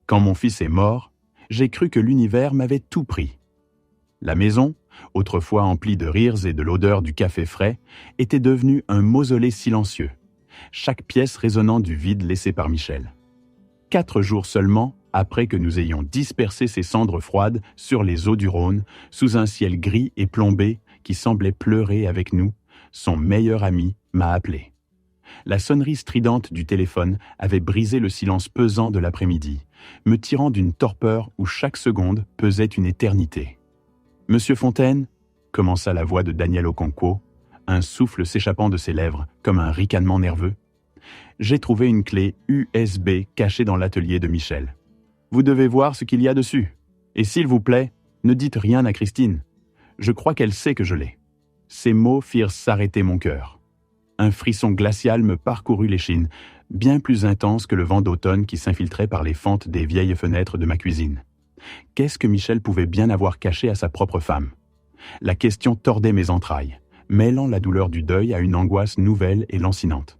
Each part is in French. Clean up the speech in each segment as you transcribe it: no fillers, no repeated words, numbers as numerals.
Quand mon fils est mort, j'ai cru que l'univers m'avait tout pris. La maison, autrefois emplie de rires et de l'odeur du café frais, était devenue un mausolée silencieux, chaque pièce résonnant du vide laissé par Michel. 4 jours seulement après que nous ayons dispersé ces cendres froides sur les eaux du Rhône, sous un ciel gris et plombé qui semblait pleurer avec nous, son meilleur ami m'a appelé. La sonnerie stridente du téléphone avait brisé le silence pesant de l'après-midi, me tirant d'une torpeur où chaque seconde pesait une éternité. « Monsieur Fontaine » commença la voix de Daniel Okonkwo, un souffle s'échappant de ses lèvres comme un ricanement nerveux. J'ai trouvé une clé USB cachée dans l'atelier de Michel. Vous devez voir ce qu'il y a dessus. Et s'il vous plaît, ne dites rien à Christine. Je crois qu'elle sait que je l'ai. Ces mots firent s'arrêter mon cœur. Un frisson glacial me parcourut l'échine, bien plus intense que le vent d'automne qui s'infiltrait par les fentes des vieilles fenêtres de ma cuisine. Qu'est-ce que Michel pouvait bien avoir caché à sa propre femme? La question tordait mes entrailles, mêlant la douleur du deuil à une angoisse nouvelle et lancinante.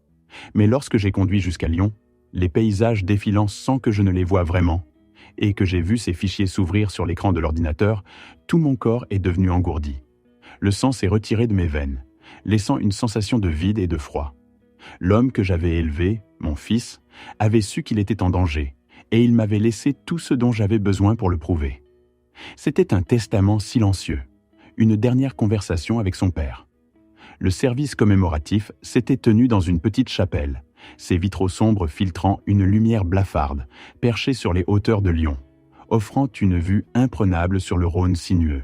Mais lorsque j'ai conduit jusqu'à Lyon, les paysages défilant sans que je ne les voie vraiment, et que j'ai vu ces fichiers s'ouvrir sur l'écran de l'ordinateur, tout mon corps est devenu engourdi. Le sang s'est retiré de mes veines, laissant une sensation de vide et de froid. L'homme que j'avais élevé, mon fils, avait su qu'il était en danger, et il m'avait laissé tout ce dont j'avais besoin pour le prouver. C'était un testament silencieux, une dernière conversation avec son père. Le service commémoratif s'était tenu dans une petite chapelle, ses vitraux sombres filtrant une lumière blafarde, perchée sur les hauteurs de Lyon, offrant une vue imprenable sur le Rhône sinueux.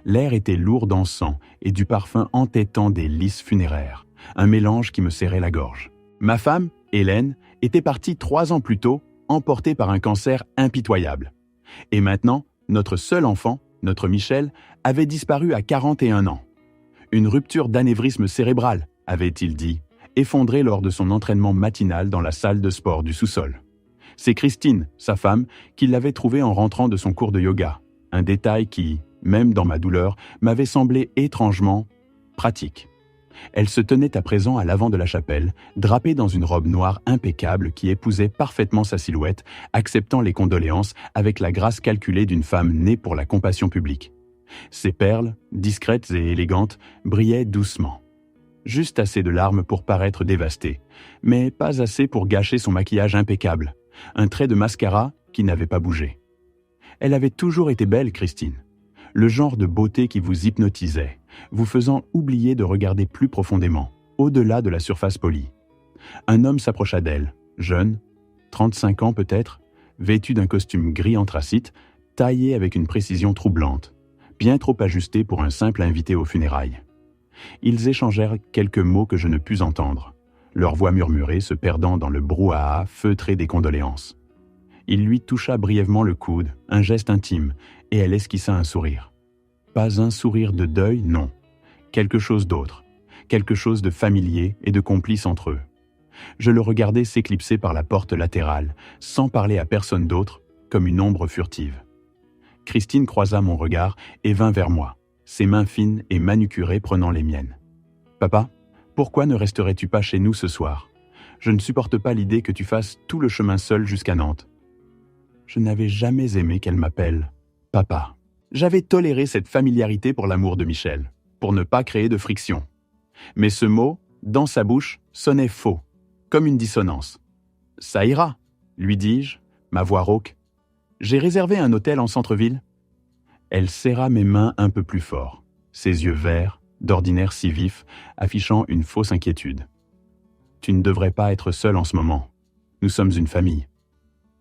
L'air était lourd d'encens et du parfum entêtant des lys funéraires, un mélange qui me serrait la gorge. Ma femme, Hélène, était partie 3 ans plus tôt, emportée par un cancer impitoyable. Et maintenant, notre seul enfant, notre Michel, avait disparu à 41 ans. Une rupture d'anévrisme cérébral, avait-il dit, effondré lors de son entraînement matinal dans la salle de sport du sous-sol. C'est Christine, sa femme, qui l'avait trouvé en rentrant de son cours de yoga, un détail qui, même dans ma douleur, m'avait semblé étrangement pratique. Elle se tenait à présent à l'avant de la chapelle, drapée dans une robe noire impeccable qui épousait parfaitement sa silhouette, acceptant les condoléances avec la grâce calculée d'une femme née pour la compassion publique. Ses perles, discrètes et élégantes, brillaient doucement. Juste assez de larmes pour paraître dévastée, mais pas assez pour gâcher son maquillage impeccable, un trait de mascara qui n'avait pas bougé. Elle avait toujours été belle, Christine. Le genre de beauté qui vous hypnotisait, vous faisant oublier de regarder plus profondément, au-delà de la surface polie. Un homme s'approcha d'elle, jeune, 35 ans peut-être, vêtu d'un costume gris anthracite, taillé avec une précision troublante, bien trop ajusté pour un simple invité aux funérailles. Ils échangèrent quelques mots que je ne pus entendre, leur voix murmurée se perdant dans le brouhaha feutré des condoléances. Il lui toucha brièvement le coude, un geste intime, et elle esquissa un sourire. Pas un sourire de deuil, non. Quelque chose d'autre, quelque chose de familier et de complice entre eux. Je le regardais s'éclipser par la porte latérale, sans parler à personne d'autre, comme une ombre furtive. Christine croisa mon regard et vint vers moi, ses mains fines et manucurées prenant les miennes. « Papa, pourquoi ne resterais-tu pas chez nous ce soir? Je ne supporte pas l'idée que tu fasses tout le chemin seul jusqu'à Nantes. » Je n'avais jamais aimé qu'elle m'appelle « papa ». J'avais toléré cette familiarité pour l'amour de Michel, pour ne pas créer de friction. Mais ce mot, dans sa bouche, sonnait faux, comme une dissonance. « Ça ira », lui dis-je, ma voix rauque. « J'ai réservé un hôtel en centre-ville. » Elle serra mes mains un peu plus fort, ses yeux verts, d'ordinaire si vifs, affichant une fausse inquiétude. « Tu ne devrais pas être seul en ce moment. Nous sommes une famille. »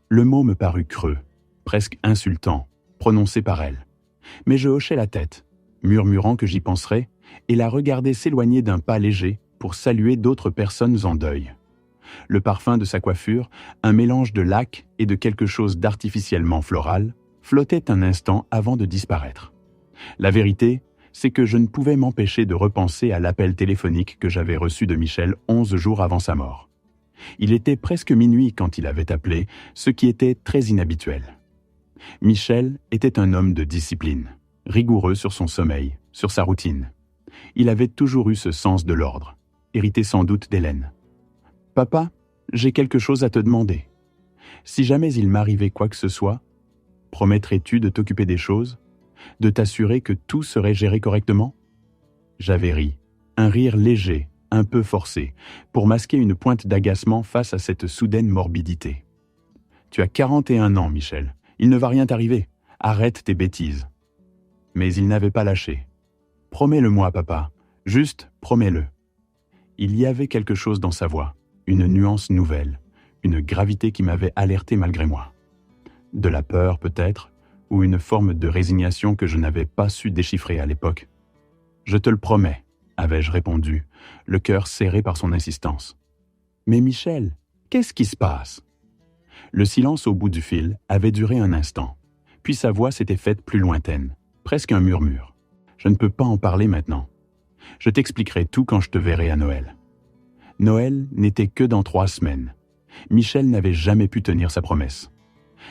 Le mot me parut creux, presque insultant, prononcé par elle. Mais je hochai la tête, murmurant que j'y penserais, et la regardai s'éloigner d'un pas léger pour saluer d'autres personnes en deuil. Le parfum de sa coiffure, un mélange de lac et de quelque chose d'artificiellement floral, flottait un instant avant de disparaître. La vérité, c'est que je ne pouvais m'empêcher de repenser à l'appel téléphonique que j'avais reçu de Michel 11 jours avant sa mort. Il était presque minuit quand il avait appelé, ce qui était très inhabituel. Michel était un homme de discipline, rigoureux sur son sommeil, sur sa routine. Il avait toujours eu ce sens de l'ordre, hérité sans doute d'Hélène. « Papa, j'ai quelque chose à te demander. » Si jamais il m'arrivait quoi que ce soit, promettrais-tu de t'occuper des choses, de t'assurer que tout serait géré correctement ?» J'avais ri, un rire léger, un peu forcé, pour masquer une pointe d'agacement face à cette soudaine morbidité. « Tu as 41 ans, Michel. Il ne va rien t'arriver. Arrête tes bêtises. » Mais il n'avait pas lâché. « Promets-le-moi, papa. Juste promets-le. » Il y avait quelque chose dans sa voix, une nuance nouvelle, une gravité qui m'avait alerté malgré moi. De la peur, peut-être, ou une forme de résignation que je n'avais pas su déchiffrer à l'époque. « Je te le promets, » avais-je répondu, le cœur serré par son insistance. « Mais Michel, qu'est-ce qui se passe ?» Le silence au bout du fil avait duré un instant, puis sa voix s'était faite plus lointaine, presque un murmure. « Je ne peux pas en parler maintenant. Je t'expliquerai tout quand je te verrai à Noël. » Noël n'était que dans 3 semaines. Michel n'avait jamais pu tenir sa promesse.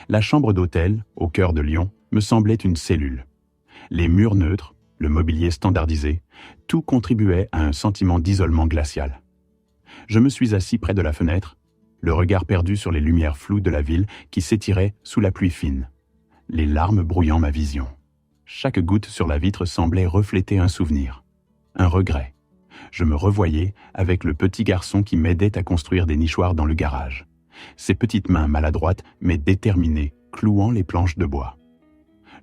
La chambre d'hôtel, au cœur de Lyon, me semblait une cellule. Les murs neutres, le mobilier standardisé, tout contribuait à un sentiment d'isolement glacial. Je me suis assis près de la fenêtre, le regard perdu sur les lumières floues de la ville qui s'étiraient sous la pluie fine, les larmes brouillant ma vision. Chaque goutte sur la vitre semblait refléter un souvenir, un regret. Je me revoyais avec le petit garçon qui m'aidait à construire des nichoirs dans le garage, ses petites mains maladroites mais déterminées, clouant les planches de bois.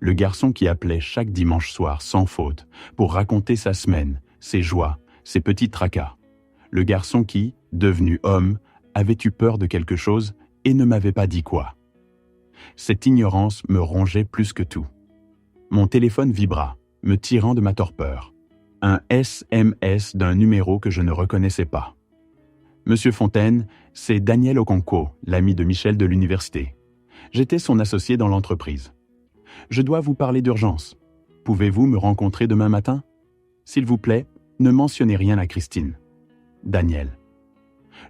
Le garçon qui appelait chaque dimanche soir sans faute pour raconter sa semaine, ses joies, ses petits tracas. Le garçon qui, devenu homme, avait eu peur de quelque chose et ne m'avait pas dit quoi. Cette ignorance me rongeait plus que tout. Mon téléphone vibra, me tirant de ma torpeur. Un SMS d'un numéro que je ne reconnaissais pas. « Monsieur Fontaine, c'est Daniel Okonko, l'ami de Michel de l'université. J'étais son associé dans l'entreprise. Je dois vous parler d'urgence. Pouvez-vous me rencontrer demain matin? S'il vous plaît, ne mentionnez rien à Christine. Daniel. »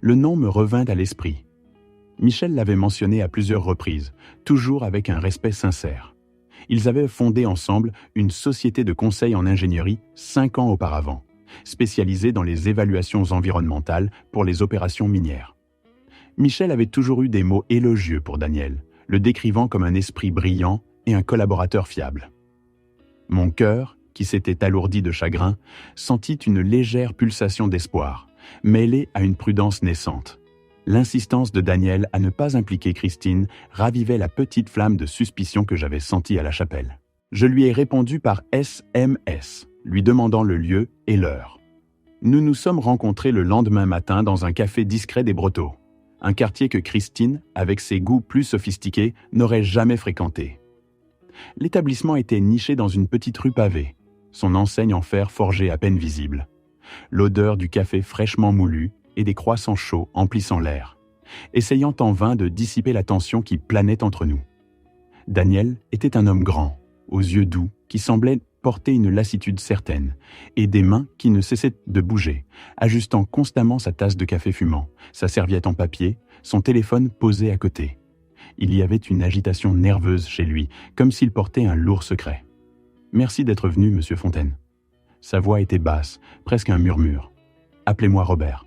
Le nom me revint à l'esprit. Michel l'avait mentionné à plusieurs reprises, toujours avec un respect sincère. Ils avaient fondé ensemble une société de conseil en ingénierie 5 ans auparavant, spécialisée dans les évaluations environnementales pour les opérations minières. Michel avait toujours eu des mots élogieux pour Daniel, le décrivant comme un esprit brillant et un collaborateur fiable. Mon cœur, qui s'était alourdi de chagrin, sentit une légère pulsation d'espoir, mêlée à une prudence naissante. L'insistance de Daniel à ne pas impliquer Christine ravivait la petite flamme de suspicion que j'avais sentie à la chapelle. Je lui ai répondu par SMS, lui demandant le lieu et l'heure. Nous nous sommes rencontrés le lendemain matin dans un café discret des Brotteaux, un quartier que Christine, avec ses goûts plus sophistiqués, n'aurait jamais fréquenté. L'établissement était niché dans une petite rue pavée, son enseigne en fer forgé à peine visible. L'odeur du café fraîchement moulu et des croissants chauds emplissant l'air, essayant en vain de dissiper la tension qui planait entre nous. Daniel était un homme grand, aux yeux doux, qui semblait porter une lassitude certaine, et des mains qui ne cessaient de bouger, ajustant constamment sa tasse de café fumant, sa serviette en papier, son téléphone posé à côté. Il y avait une agitation nerveuse chez lui, comme s'il portait un lourd secret. « Merci d'être venu, monsieur Fontaine. » Sa voix était basse, presque un murmure. « Appelez-moi Robert. »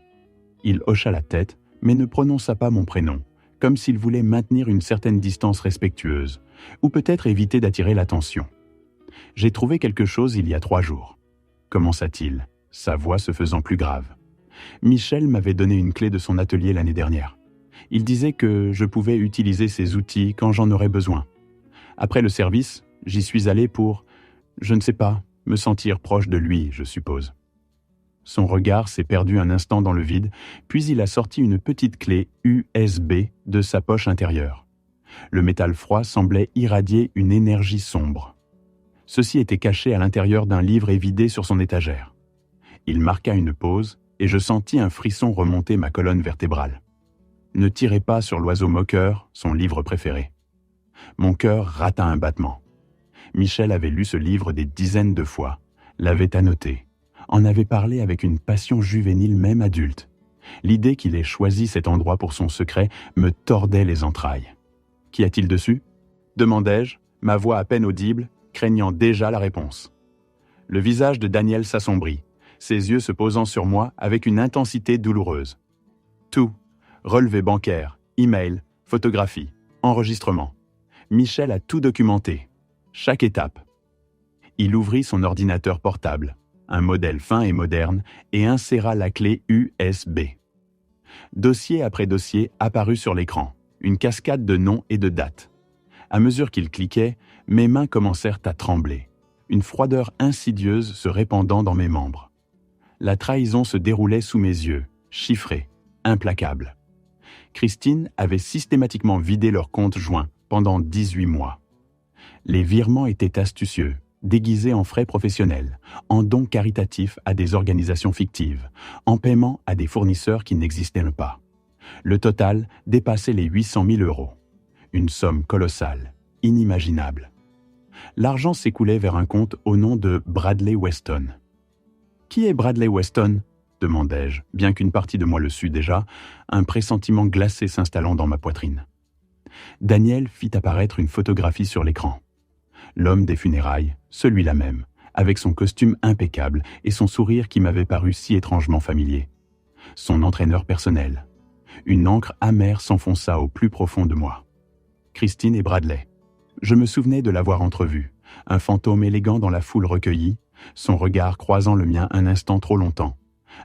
Il hocha la tête, mais ne prononça pas mon prénom, comme s'il voulait maintenir une certaine distance respectueuse, ou peut-être éviter d'attirer l'attention. « J'ai trouvé quelque chose il y a 3 jours. » Commença-t-il, sa voix se faisant plus grave. « Michel m'avait donné une clé de son atelier l'année dernière. Il disait que je pouvais utiliser ses outils quand j'en aurais besoin. Après le service, j'y suis allé pour, je ne sais pas, me sentir proche de lui, je suppose. » Son regard s'est perdu un instant dans le vide, puis il a sorti une petite clé USB de sa poche intérieure. Le métal froid semblait irradier une énergie sombre. Ceci était caché à l'intérieur d'un livre évidé sur son étagère. Il marqua une pause et je sentis un frisson remonter ma colonne vertébrale. Ne tirez pas sur l'oiseau moqueur, son livre préféré. Mon cœur rata un battement. Michel avait lu ce livre des dizaines de fois, l'avait annoté, en avait parlé avec une passion juvénile même adulte. L'idée qu'il ait choisi cet endroit pour son secret me tordait les entrailles. « Qu'y a-t-il dessus » demandai-je, ma voix à peine audible, craignant déjà la réponse. Le visage de Daniel s'assombrit, ses yeux se posant sur moi avec une intensité douloureuse. « Tout, relevé bancaire, email, photographie, enregistrement. Michel a tout documenté, chaque étape. Il ouvrit son ordinateur portable, un modèle fin et moderne, et inséra la clé USB. Dossier après dossier apparut sur l'écran, une cascade de noms et de dates. À mesure qu'il cliquait, mes mains commencèrent à trembler, une froideur insidieuse se répandant dans mes membres. La trahison se déroulait sous mes yeux, chiffrée, implacable. Christine avait systématiquement vidé leur compte joint pendant 18 mois. Les virements étaient astucieux, déguisés en frais professionnels, en dons caritatifs à des organisations fictives, en paiement à des fournisseurs qui n'existaient pas. Le total dépassait les 800 000 €. Une somme colossale, inimaginable. L'argent s'écoulait vers un compte au nom de Bradley Weston. « Qui est Bradley Weston ?» demandai-je, bien qu'une partie de moi le sût déjà, un pressentiment glacé s'installant dans ma poitrine. Daniel fit apparaître une photographie sur l'écran. L'homme des funérailles, celui-là même, avec son costume impeccable et son sourire qui m'avait paru si étrangement familier. Son entraîneur personnel. Une encre amère s'enfonça au plus profond de moi. Christine et Bradley. Je me souvenais de l'avoir entrevu, un fantôme élégant dans la foule recueillie, son regard croisant le mien un instant trop longtemps,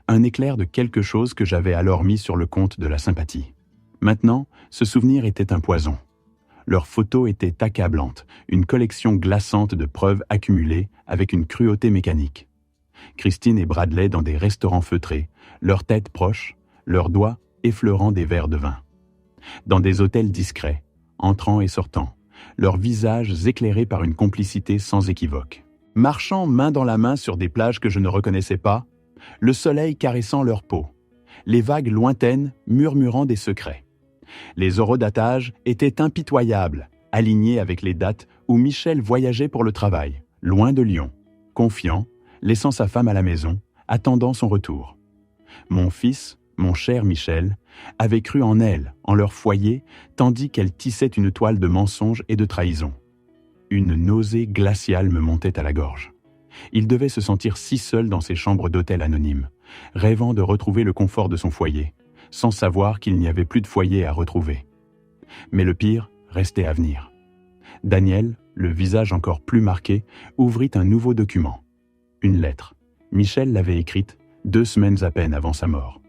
un éclair de quelque chose que j'avais alors mis sur le compte de la sympathie. Maintenant, ce souvenir était un poison. Leurs photos étaient accablantes, une collection glaçante de preuves accumulées avec une cruauté mécanique. Christine et Bradley dans des restaurants feutrés, leurs têtes proches, leurs doigts effleurant des verres de vin. Dans des hôtels discrets, entrant et sortant, leurs visages éclairés par une complicité sans équivoque. Marchant main dans la main sur des plages que je ne reconnaissais pas, le soleil caressant leur peau, les vagues lointaines murmurant des secrets. Les horodatages étaient impitoyables, alignés avec les dates où Michel voyageait pour le travail, loin de Lyon, confiant, laissant sa femme à la maison, attendant son retour. Mon fils, mon cher Michel, avait cru en elle, en leur foyer, tandis qu'elle tissait une toile de mensonges et de trahison. Une nausée glaciale me montait à la gorge. Il devait se sentir si seul dans ses chambres d'hôtel anonymes, rêvant de retrouver le confort de son foyer, sans savoir qu'il n'y avait plus de foyer à retrouver. Mais le pire restait à venir. Daniel, le visage encore plus marqué, ouvrit un nouveau document. Une lettre. Michel l'avait écrite 2 semaines à peine avant sa mort.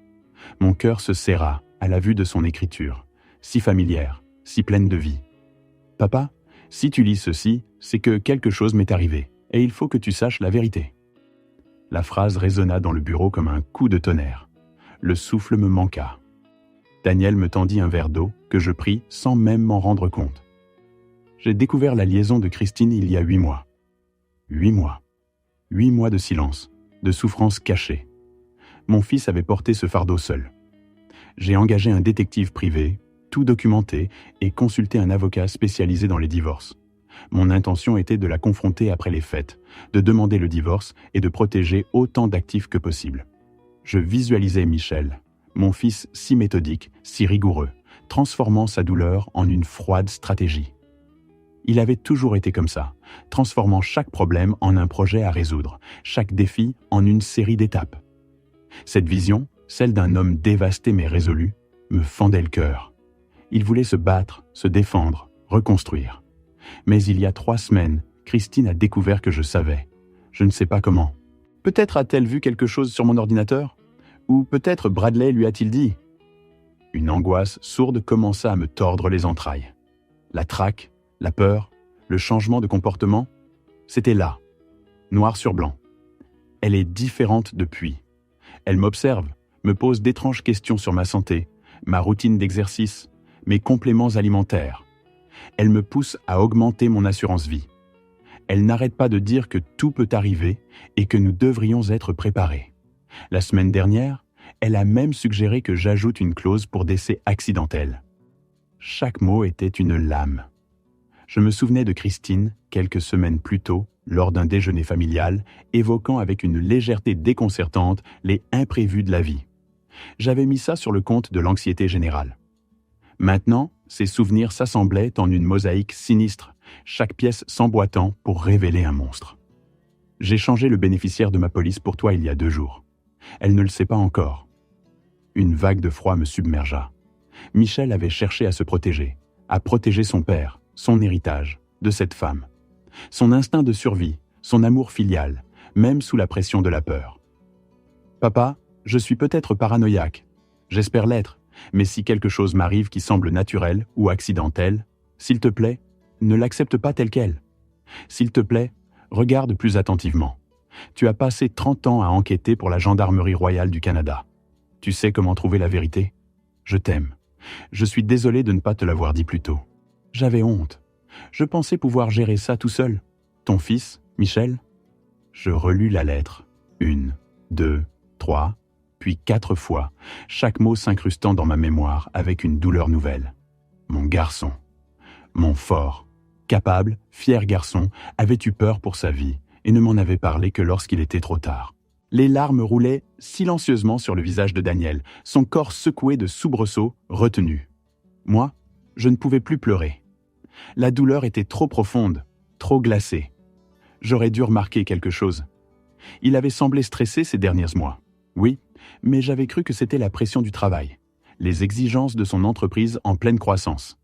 Mon cœur se serra à la vue de son écriture, si familière, si pleine de vie. « Papa, si tu lis ceci, c'est que quelque chose m'est arrivé, et il faut que tu saches la vérité. » La phrase résonna dans le bureau comme un coup de tonnerre. Le souffle me manqua. Daniel me tendit un verre d'eau que je pris sans même m'en rendre compte. J'ai découvert la liaison de Christine il y a 8 mois. 8 mois. 8 mois de silence, de souffrance cachée. Mon fils avait porté ce fardeau seul. J'ai engagé un détective privé, tout documenté, et consulté un avocat spécialisé dans les divorces. Mon intention était de la confronter après les fêtes, de demander le divorce et de protéger autant d'actifs que possible. Je visualisais Michel, mon fils si méthodique, si rigoureux, transformant sa douleur en une froide stratégie. Il avait toujours été comme ça, transformant chaque problème en un projet à résoudre, chaque défi en une série d'étapes. Cette vision, celle d'un homme dévasté mais résolu, me fendait le cœur. Il voulait se battre, se défendre, reconstruire. Mais il y a 3 semaines, Christine a découvert que je savais. Je ne sais pas comment. Peut-être a-t-elle vu quelque chose sur mon ordinateur ? Ou peut-être Bradley lui a-t-il dit ? Une angoisse sourde commença à me tordre les entrailles. La traque, la peur, le changement de comportement, c'était là, noir sur blanc. Elle est différente depuis. Elle m'observe, me pose d'étranges questions sur ma santé, ma routine d'exercice, mes compléments alimentaires. Elle me pousse à augmenter mon assurance vie. Elle n'arrête pas de dire que tout peut arriver et que nous devrions être préparés. La semaine dernière, elle a même suggéré que j'ajoute une clause pour décès accidentel. Chaque mot était une lame. Je me souvenais de Christine, quelques semaines plus tôt, lors d'un déjeuner familial, évoquant avec une légèreté déconcertante les imprévus de la vie. J'avais mis ça sur le compte de l'anxiété générale. Maintenant, ces souvenirs s'assemblaient en une mosaïque sinistre, chaque pièce s'emboîtant pour révéler un monstre. J'ai changé le bénéficiaire de ma police pour toi il y a 2 jours. Elle ne le sait pas encore. Une vague de froid me submergea. Michel avait cherché à se protéger, à protéger son père, son héritage, de cette femme. Son instinct de survie, son amour filial, même sous la pression de la peur. Papa, je suis peut-être paranoïaque. J'espère l'être, mais si quelque chose m'arrive qui semble naturel ou accidentel, s'il te plaît, ne l'accepte pas tel quel. S'il te plaît, regarde plus attentivement. Tu as passé 30 ans à enquêter pour la Gendarmerie royale du Canada. Tu sais comment trouver la vérité? Je t'aime. Je suis désolé de ne pas te l'avoir dit plus tôt. J'avais honte. Je pensais pouvoir gérer ça tout seul. Ton fils, Michel? Je relus la lettre. 1, 2, 3, puis 4 fois, chaque mot s'incrustant dans ma mémoire avec une douleur nouvelle. Mon garçon. Mon fort, capable, fier garçon avait eu peur pour sa vie et ne m'en avait parlé que lorsqu'il était trop tard. Les larmes roulaient silencieusement sur le visage de Daniel, son corps secoué de soubresauts, retenu. Moi, je ne pouvais plus pleurer. La douleur était trop profonde, trop glacée. J'aurais dû remarquer quelque chose. Il avait semblé stressé ces derniers mois. Oui, mais j'avais cru que c'était la pression du travail, les exigences de son entreprise en pleine croissance.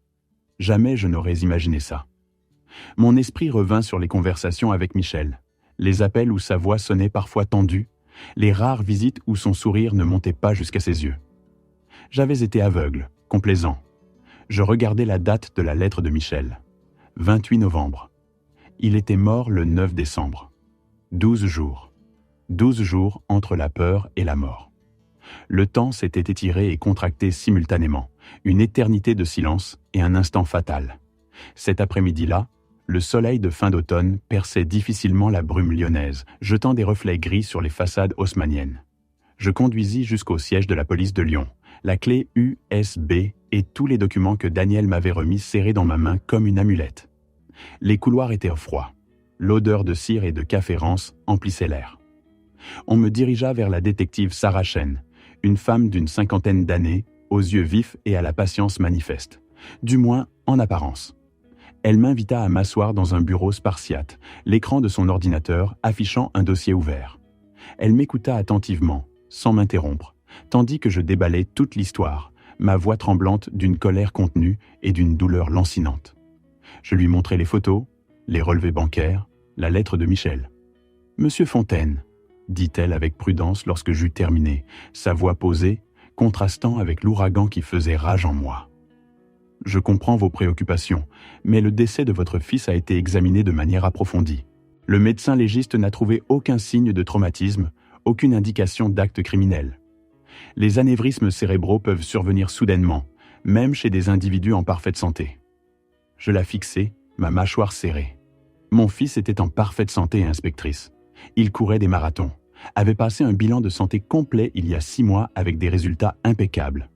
Jamais je n'aurais imaginé ça. Mon esprit revint sur les conversations avec Michel, les appels où sa voix sonnait parfois tendue, les rares visites où son sourire ne montait pas jusqu'à ses yeux. J'avais été aveugle, complaisant. Je regardais la date de la lettre de Michel. 28 novembre. Il était mort le 9 décembre. 12 jours. 12 jours entre la peur et la mort. Le temps s'était étiré et contracté simultanément, une éternité de silence et un instant fatal. Cet après-midi-là, le soleil de fin d'automne perçait difficilement la brume lyonnaise, jetant des reflets gris sur les façades haussmanniennes. Je conduisis jusqu'au siège de la police de Lyon, la clé USB et tous les documents que Daniel m'avait remis serrés dans ma main comme une amulette. Les couloirs étaient froids. L'odeur de cire et de café rance emplissait l'air. On me dirigea vers la détective Sarah Chen, une femme d'une 50aine d'années, aux yeux vifs et à la patience manifeste, du moins en apparence. Elle m'invita à m'asseoir dans un bureau spartiate, l'écran de son ordinateur affichant un dossier ouvert. Elle m'écouta attentivement, sans m'interrompre, tandis que je déballais toute l'histoire, ma voix tremblante d'une colère contenue et d'une douleur lancinante. Je lui montrai les photos, les relevés bancaires, la lettre de Michel. « Monsieur Fontaine », dit-elle avec prudence lorsque j'eus terminé, sa voix posée, contrastant avec l'ouragan qui faisait rage en moi. « Je comprends vos préoccupations, mais le décès de votre fils a été examiné de manière approfondie. Le médecin légiste n'a trouvé aucun signe de traumatisme, aucune indication d'acte criminel. Les anévrismes cérébraux peuvent survenir soudainement, même chez des individus en parfaite santé. » Je la fixai, ma mâchoire serrée. Mon fils était en parfaite santé, inspectrice. Il courait des marathons, avait passé un bilan de santé complet il y a 6 mois avec des résultats impeccables.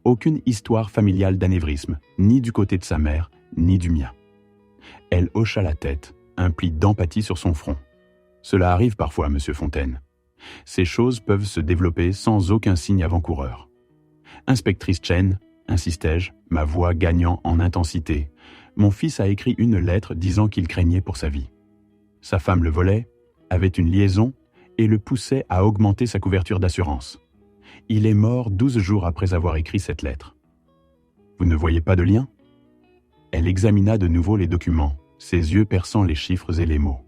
Aucune histoire familiale d'anévrisme, ni du côté de sa mère, ni du mien. Elle hocha la tête, un pli d'empathie sur son front. Cela arrive parfois, monsieur Fontaine. Ces choses peuvent se développer sans aucun signe avant-coureur. Inspectrice Chen, insistai-je, ma voix gagnant en intensité, mon fils a écrit une lettre disant qu'il craignait pour sa vie. Sa femme le volait, avait une liaison et le poussait à augmenter sa couverture d'assurance. Il est mort 12 jours après avoir écrit cette lettre. Vous ne voyez pas de lien? Elle examina de nouveau les documents, ses yeux perçant les chiffres et les mots.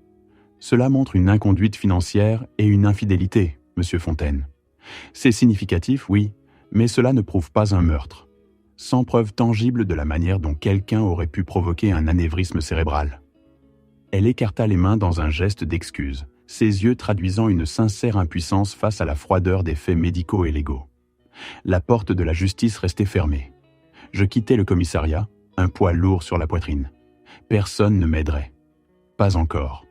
Cela montre une inconduite financière et une infidélité, monsieur Fontaine. C'est significatif, oui, mais cela ne prouve pas un meurtre. Sans preuve tangible de la manière dont quelqu'un aurait pu provoquer un anévrisme cérébral. Elle écarta les mains dans un geste d'excuse, ses yeux traduisant une sincère impuissance face à la froideur des faits médicaux et légaux. La porte de la justice restait fermée. Je quittai le commissariat, un poids lourd sur la poitrine. Personne ne m'aiderait. Pas encore.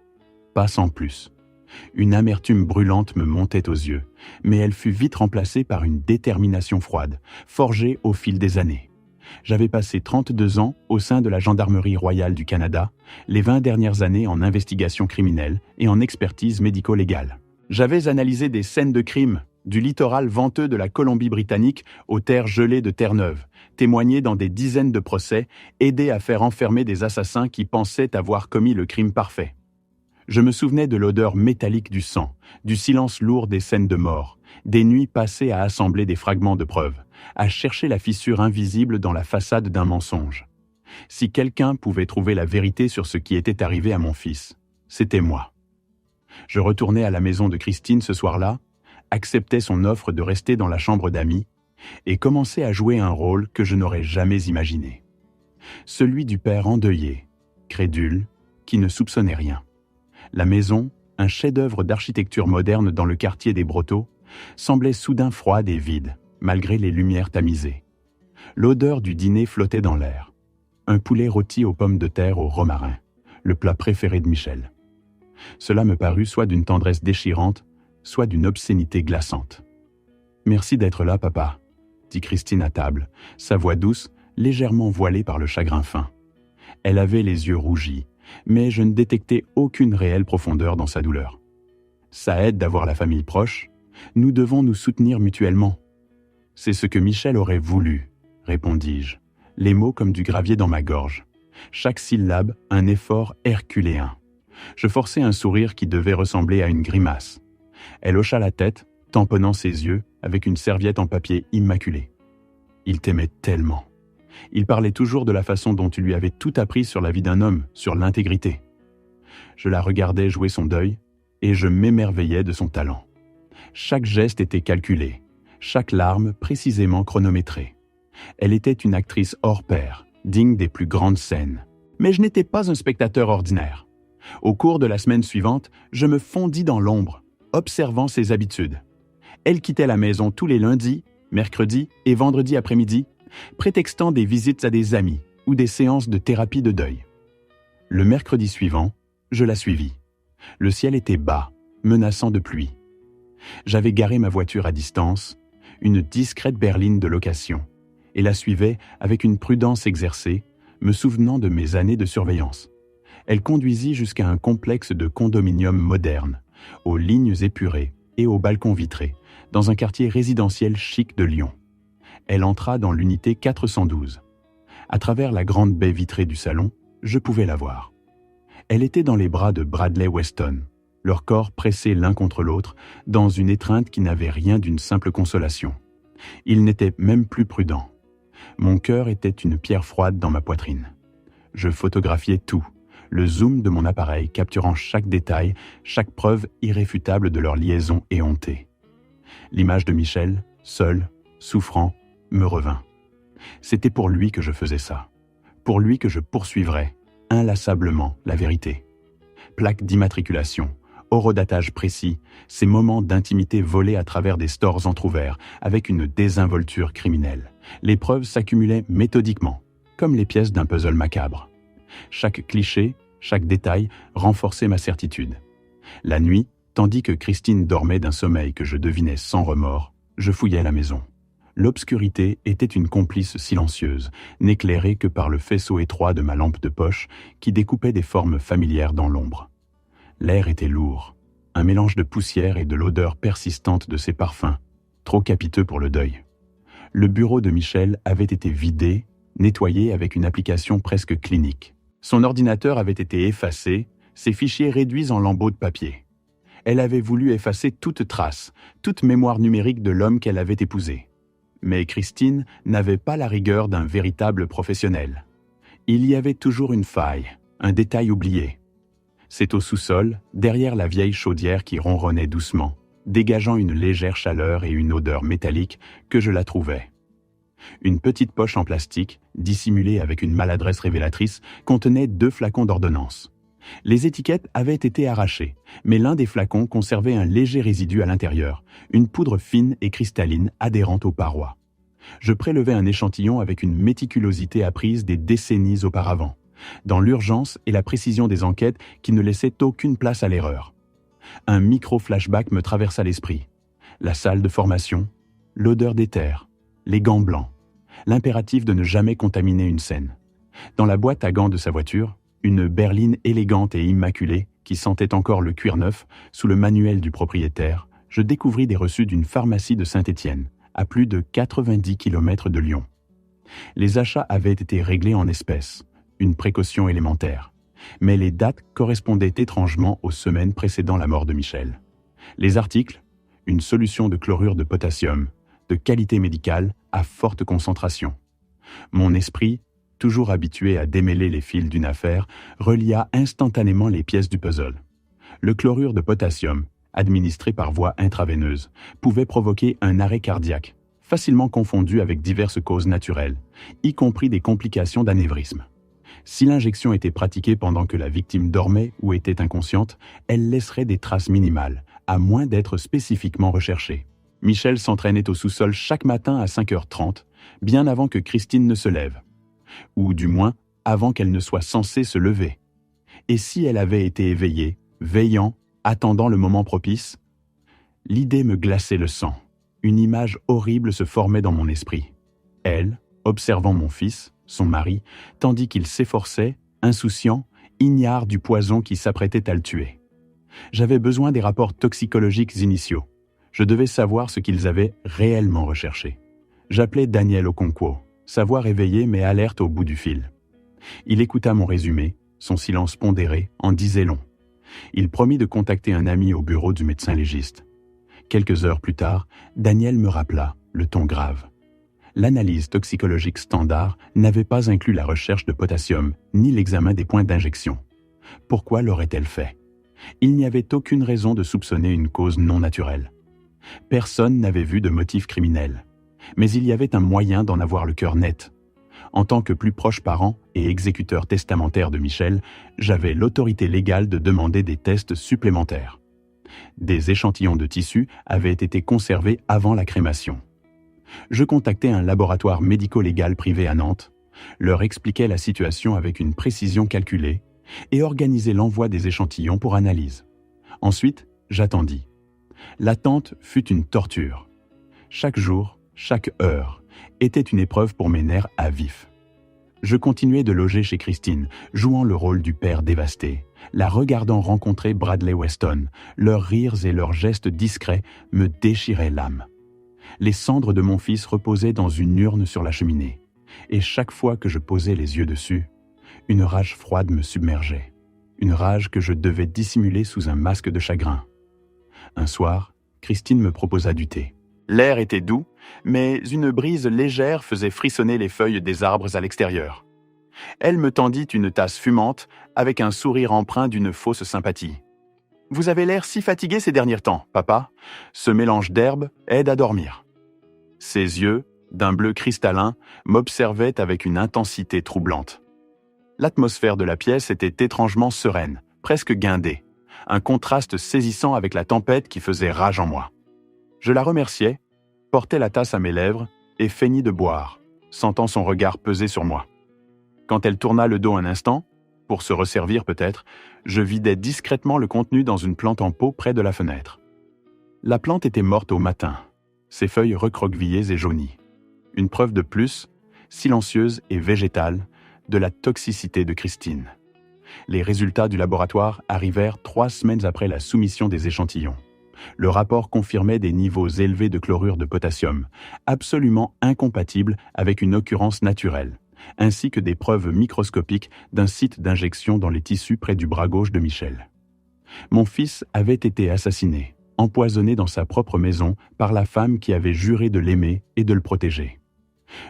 Pas sans plus. Une amertume brûlante me montait aux yeux, mais elle fut vite remplacée par une détermination froide, forgée au fil des années. J'avais passé 32 ans au sein de la Gendarmerie royale du Canada, les 20 dernières années en investigation criminelle et en expertise médico-légale. J'avais analysé des scènes de crime, du littoral venteux de la Colombie-Britannique aux terres gelées de Terre-Neuve, témoigné dans des dizaines de procès, aidé à faire enfermer des assassins qui pensaient avoir commis le crime parfait. Je me souvenais de l'odeur métallique du sang, du silence lourd des scènes de mort, des nuits passées à assembler des fragments de preuves, à chercher la fissure invisible dans la façade d'un mensonge. Si quelqu'un pouvait trouver la vérité sur ce qui était arrivé à mon fils, c'était moi. Je retournais à la maison de Christine ce soir-là, acceptais son offre de rester dans la chambre d'amis et commençais à jouer un rôle que je n'aurais jamais imaginé. Celui du père endeuillé, crédule, qui ne soupçonnait rien. La maison, un chef-d'œuvre d'architecture moderne dans le quartier des Brotteaux, semblait soudain froide et vide, malgré les lumières tamisées. L'odeur du dîner flottait dans l'air. Un poulet rôti aux pommes de terre au romarin, le plat préféré de Michel. Cela me parut soit d'une tendresse déchirante, soit d'une obscénité glaçante. « Merci d'être là, papa », dit Christine à table, sa voix douce, légèrement voilée par le chagrin fin. Elle avait les yeux rougis, mais je ne détectais aucune réelle profondeur dans sa douleur. « Ça aide d'avoir la famille proche. Nous devons nous soutenir mutuellement. »« C'est ce que Michel aurait voulu, » répondis-je, les mots comme du gravier dans ma gorge. Chaque syllabe, un effort herculéen. Je forçai un sourire qui devait ressembler à une grimace. Elle hocha la tête, tamponnant ses yeux avec une serviette en papier immaculé. Il t'aimait tellement. Il parlait toujours de la façon dont tu lui avais tout appris sur la vie d'un homme, sur l'intégrité. Je la regardais jouer son deuil, et je m'émerveillais de son talent. Chaque geste était calculé, chaque larme précisément chronométrée. Elle était une actrice hors pair, digne des plus grandes scènes. Mais je n'étais pas un spectateur ordinaire. Au cours de la semaine suivante, je me fondis dans l'ombre, observant ses habitudes. Elle quittait la maison tous les lundis, mercredis et vendredis après-midi, prétextant des visites à des amis ou des séances de thérapie de deuil. Le mercredi suivant, je la suivis. Le ciel était bas, menaçant de pluie. J'avais garé ma voiture à distance, une discrète berline de location, et la suivais avec une prudence exercée, me souvenant de mes années de surveillance. Elle conduisit jusqu'à un complexe de condominiums modernes, aux lignes épurées et aux balcons vitrés, dans un quartier résidentiel chic de Lyon. Elle entra dans l'unité 412. À travers la grande baie vitrée du salon, je pouvais la voir. Elle était dans les bras de Bradley Weston, leurs corps pressés l'un contre l'autre, dans une étreinte qui n'avait rien d'une simple consolation. Il n'était même plus prudent. Mon cœur était une pierre froide dans ma poitrine. Je photographiais tout, le zoom de mon appareil capturant chaque détail, chaque preuve irréfutable de leur liaison éhontée. L'image de Michel, seul, souffrant, me revint. C'était pour lui que je faisais ça. Pour lui que je poursuivrais, inlassablement, la vérité. Plaque d'immatriculation, horodatage précis, ces moments d'intimité volés à travers des stores entr'ouverts, avec une désinvolture criminelle. Les preuves s'accumulaient méthodiquement, comme les pièces d'un puzzle macabre. Chaque cliché, chaque détail renforçait ma certitude. La nuit, tandis que Christine dormait d'un sommeil que je devinais sans remords, je fouillais la maison. L'obscurité était une complice silencieuse, n'éclairée que par le faisceau étroit de ma lampe de poche qui découpait des formes familières dans l'ombre. L'air était lourd, un mélange de poussière et de l'odeur persistante de ses parfums, trop capiteux pour le deuil. Le bureau de Michel avait été vidé, nettoyé avec une application presque clinique. Son ordinateur avait été effacé, ses fichiers réduits en lambeaux de papier. Elle avait voulu effacer toute trace, toute mémoire numérique de l'homme qu'elle avait épousé. Mais Christine n'avait pas la rigueur d'un véritable professionnel. Il y avait toujours une faille, un détail oublié. C'est au sous-sol, derrière la vieille chaudière qui ronronnait doucement, dégageant une légère chaleur et une odeur métallique, que je la trouvais. Une petite poche en plastique, dissimulée avec une maladresse révélatrice, contenait 2 flacons d'ordonnance. Les étiquettes avaient été arrachées, mais l'un des flacons conservait un léger résidu à l'intérieur, une poudre fine et cristalline adhérente aux parois. Je prélevai un échantillon avec une méticulosité apprise des décennies auparavant, dans l'urgence et la précision des enquêtes qui ne laissaient aucune place à l'erreur. Un micro-flashback me traversa l'esprit. La salle de formation, l'odeur d'éther, les gants blancs, l'impératif de ne jamais contaminer une scène. Dans la boîte à gants de sa voiture, une berline élégante et immaculée qui sentait encore le cuir neuf, sous le manuel du propriétaire, je découvris des reçus d'une pharmacie de Saint-Étienne, à plus de 90 km de Lyon. Les achats avaient été réglés en espèces, une précaution élémentaire, mais les dates correspondaient étrangement aux semaines précédant la mort de Michel. Les articles, une solution de chlorure de potassium, de qualité médicale, à forte concentration. Mon esprit, toujours habitué à démêler les fils d'une affaire, relia instantanément les pièces du puzzle. Le chlorure de potassium, administré par voie intraveineuse, pouvait provoquer un arrêt cardiaque, facilement confondu avec diverses causes naturelles, y compris des complications d'anévrisme. Si l'injection était pratiquée pendant que la victime dormait ou était inconsciente, elle laisserait des traces minimales, à moins d'être spécifiquement recherchée. Michel s'entraînait au sous-sol chaque matin à 5h30, bien avant que Christine ne se lève. Ou du moins, avant qu'elle ne soit censée se lever. Et si elle avait été éveillée, veillant, attendant le moment propice? L'idée me glaçait le sang. Une image horrible se formait dans mon esprit. Elle, observant mon fils, son mari, tandis qu'il s'efforçait, insouciant, ignare du poison qui s'apprêtait à le tuer. J'avais besoin des rapports toxicologiques initiaux. Je devais savoir ce qu'ils avaient réellement recherché. J'appelai Daniel Okonkwo, sa voix réveillée mais alerte au bout du fil. Il écouta mon résumé, son silence pondéré en disait long. Il promit de contacter un ami au bureau du médecin légiste. Quelques heures plus tard, Daniel me rappela, le ton grave. L'analyse toxicologique standard n'avait pas inclus la recherche de potassium, ni l'examen des points d'injection. Pourquoi l'aurait-elle fait? Il n'y avait aucune raison de soupçonner une cause non naturelle. Personne n'avait vu de motif criminel. Mais il y avait un moyen d'en avoir le cœur net. En tant que plus proche parent et exécuteur testamentaire de Michel, j'avais l'autorité légale de demander des tests supplémentaires. Des échantillons de tissu avaient été conservés avant la crémation. Je contactai un laboratoire médico-légal privé à Nantes, leur expliquai la situation avec une précision calculée et organisai l'envoi des échantillons pour analyse. Ensuite, j'attendis. L'attente fut une torture. Chaque jour, chaque heure, était une épreuve pour mes nerfs à vif. Je continuais de loger chez Christine, jouant le rôle du père dévasté, la regardant rencontrer Bradley Weston. Leurs rires et leurs gestes discrets me déchiraient l'âme. Les cendres de mon fils reposaient dans une urne sur la cheminée, et chaque fois que je posais les yeux dessus, une rage froide me submergeait, une rage que je devais dissimuler sous un masque de chagrin. Un soir, Christine me proposa du thé. L'air était doux, mais une brise légère faisait frissonner les feuilles des arbres à l'extérieur. Elle me tendit une tasse fumante avec un sourire empreint d'une fausse sympathie. « Vous avez l'air si fatigué ces derniers temps, papa. Ce mélange d'herbes aide à dormir. » Ses yeux, d'un bleu cristallin, m'observaient avec une intensité troublante. L'atmosphère de la pièce était étrangement sereine, presque guindée, un contraste saisissant avec la tempête qui faisait rage en moi. Je la remerciai, portai la tasse à mes lèvres et feignis de boire, sentant son regard peser sur moi. Quand elle tourna le dos un instant, pour se resservir peut-être, je vidai discrètement le contenu dans une plante en pot près de la fenêtre. La plante était morte au matin, ses feuilles recroquevillées et jaunies. Une preuve de plus, silencieuse et végétale, de la toxicité de Christine. Les résultats du laboratoire arrivèrent 3 semaines après la soumission des échantillons. Le rapport confirmait des niveaux élevés de chlorure de potassium, absolument incompatibles avec une occurrence naturelle, ainsi que des preuves microscopiques d'un site d'injection dans les tissus près du bras gauche de Michel. Mon fils avait été assassiné, empoisonné dans sa propre maison par la femme qui avait juré de l'aimer et de le protéger.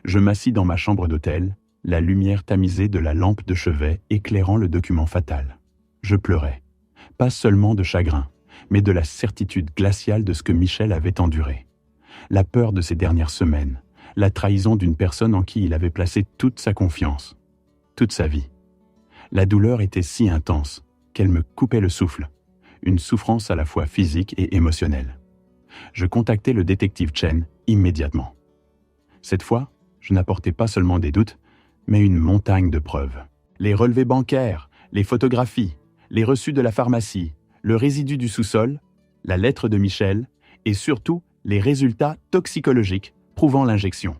Je m'assis dans ma chambre d'hôtel, la lumière tamisée de la lampe de chevet éclairant le document fatal. Je pleurais, pas seulement de chagrin, mais de la certitude glaciale de ce que Michel avait enduré. La peur de ces dernières semaines, la trahison d'une personne en qui il avait placé toute sa confiance, toute sa vie. La douleur était si intense qu'elle me coupait le souffle, une souffrance à la fois physique et émotionnelle. Je contactai le détective Chen immédiatement. Cette fois, je n'apportais pas seulement des doutes, mais une montagne de preuves. Les relevés bancaires, les photographies, les reçus de la pharmacie, le résidu du sous-sol, la lettre de Michel et surtout les résultats toxicologiques prouvant l'injection.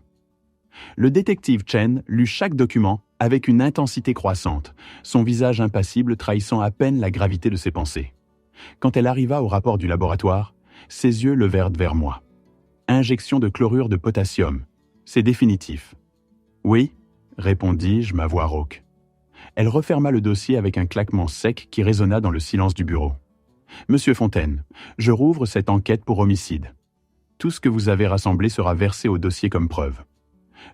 Le détective Chen lut chaque document avec une intensité croissante, son visage impassible trahissant à peine la gravité de ses pensées. Quand elle arriva au rapport du laboratoire, ses yeux levèrent vers moi. Injection de chlorure de potassium. C'est définitif. Oui, répondis-je, ma voix rauque. Elle referma le dossier avec un claquement sec qui résonna dans le silence du bureau. Monsieur Fontaine, je rouvre cette enquête pour homicide. Tout ce que vous avez rassemblé sera versé au dossier comme preuve.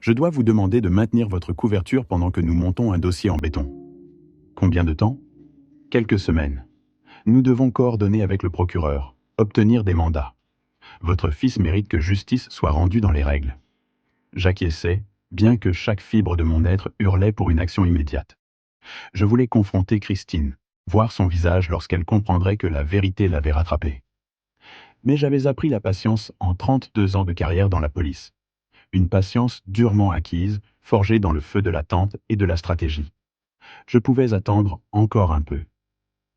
Je dois vous demander de maintenir votre couverture pendant que nous montons un dossier en béton. Combien de temps? Quelques semaines. Nous devons coordonner avec le procureur, obtenir des mandats. Votre fils mérite que justice soit rendue dans les règles. J'acquiesçais, bien que chaque fibre de mon être hurlait pour une action immédiate. Je voulais confronter Christine, voir son visage lorsqu'elle comprendrait que la vérité l'avait rattrapée. Mais j'avais appris la patience en 32 ans de carrière dans la police. Une patience durement acquise, forgée dans le feu de l'attente et de la stratégie. Je pouvais attendre encore un peu.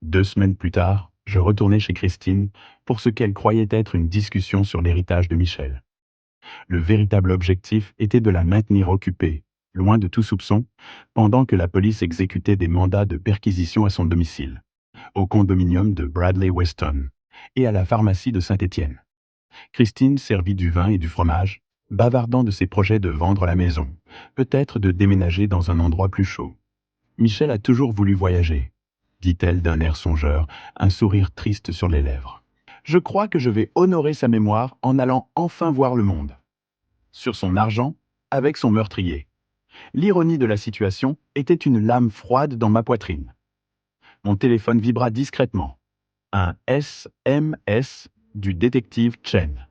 2 semaines plus tard, je retournai chez Christine pour ce qu'elle croyait être une discussion sur l'héritage de Michel. Le véritable objectif était de la maintenir occupée, loin de tout soupçon, pendant que la police exécutait des mandats de perquisition à son domicile, au condominium de Bradley Weston et à la pharmacie de Saint-Étienne. Christine servit du vin et du fromage, bavardant de ses projets de vendre la maison, peut-être de déménager dans un endroit plus chaud. Michel a toujours voulu voyager, dit-elle d'un air songeur, un sourire triste sur les lèvres. Je crois que je vais honorer sa mémoire en allant enfin voir le monde. Sur son argent, avec son meurtrier. L'ironie de la situation était une lame froide dans ma poitrine. Mon téléphone vibra discrètement. Un SMS du détective Chen.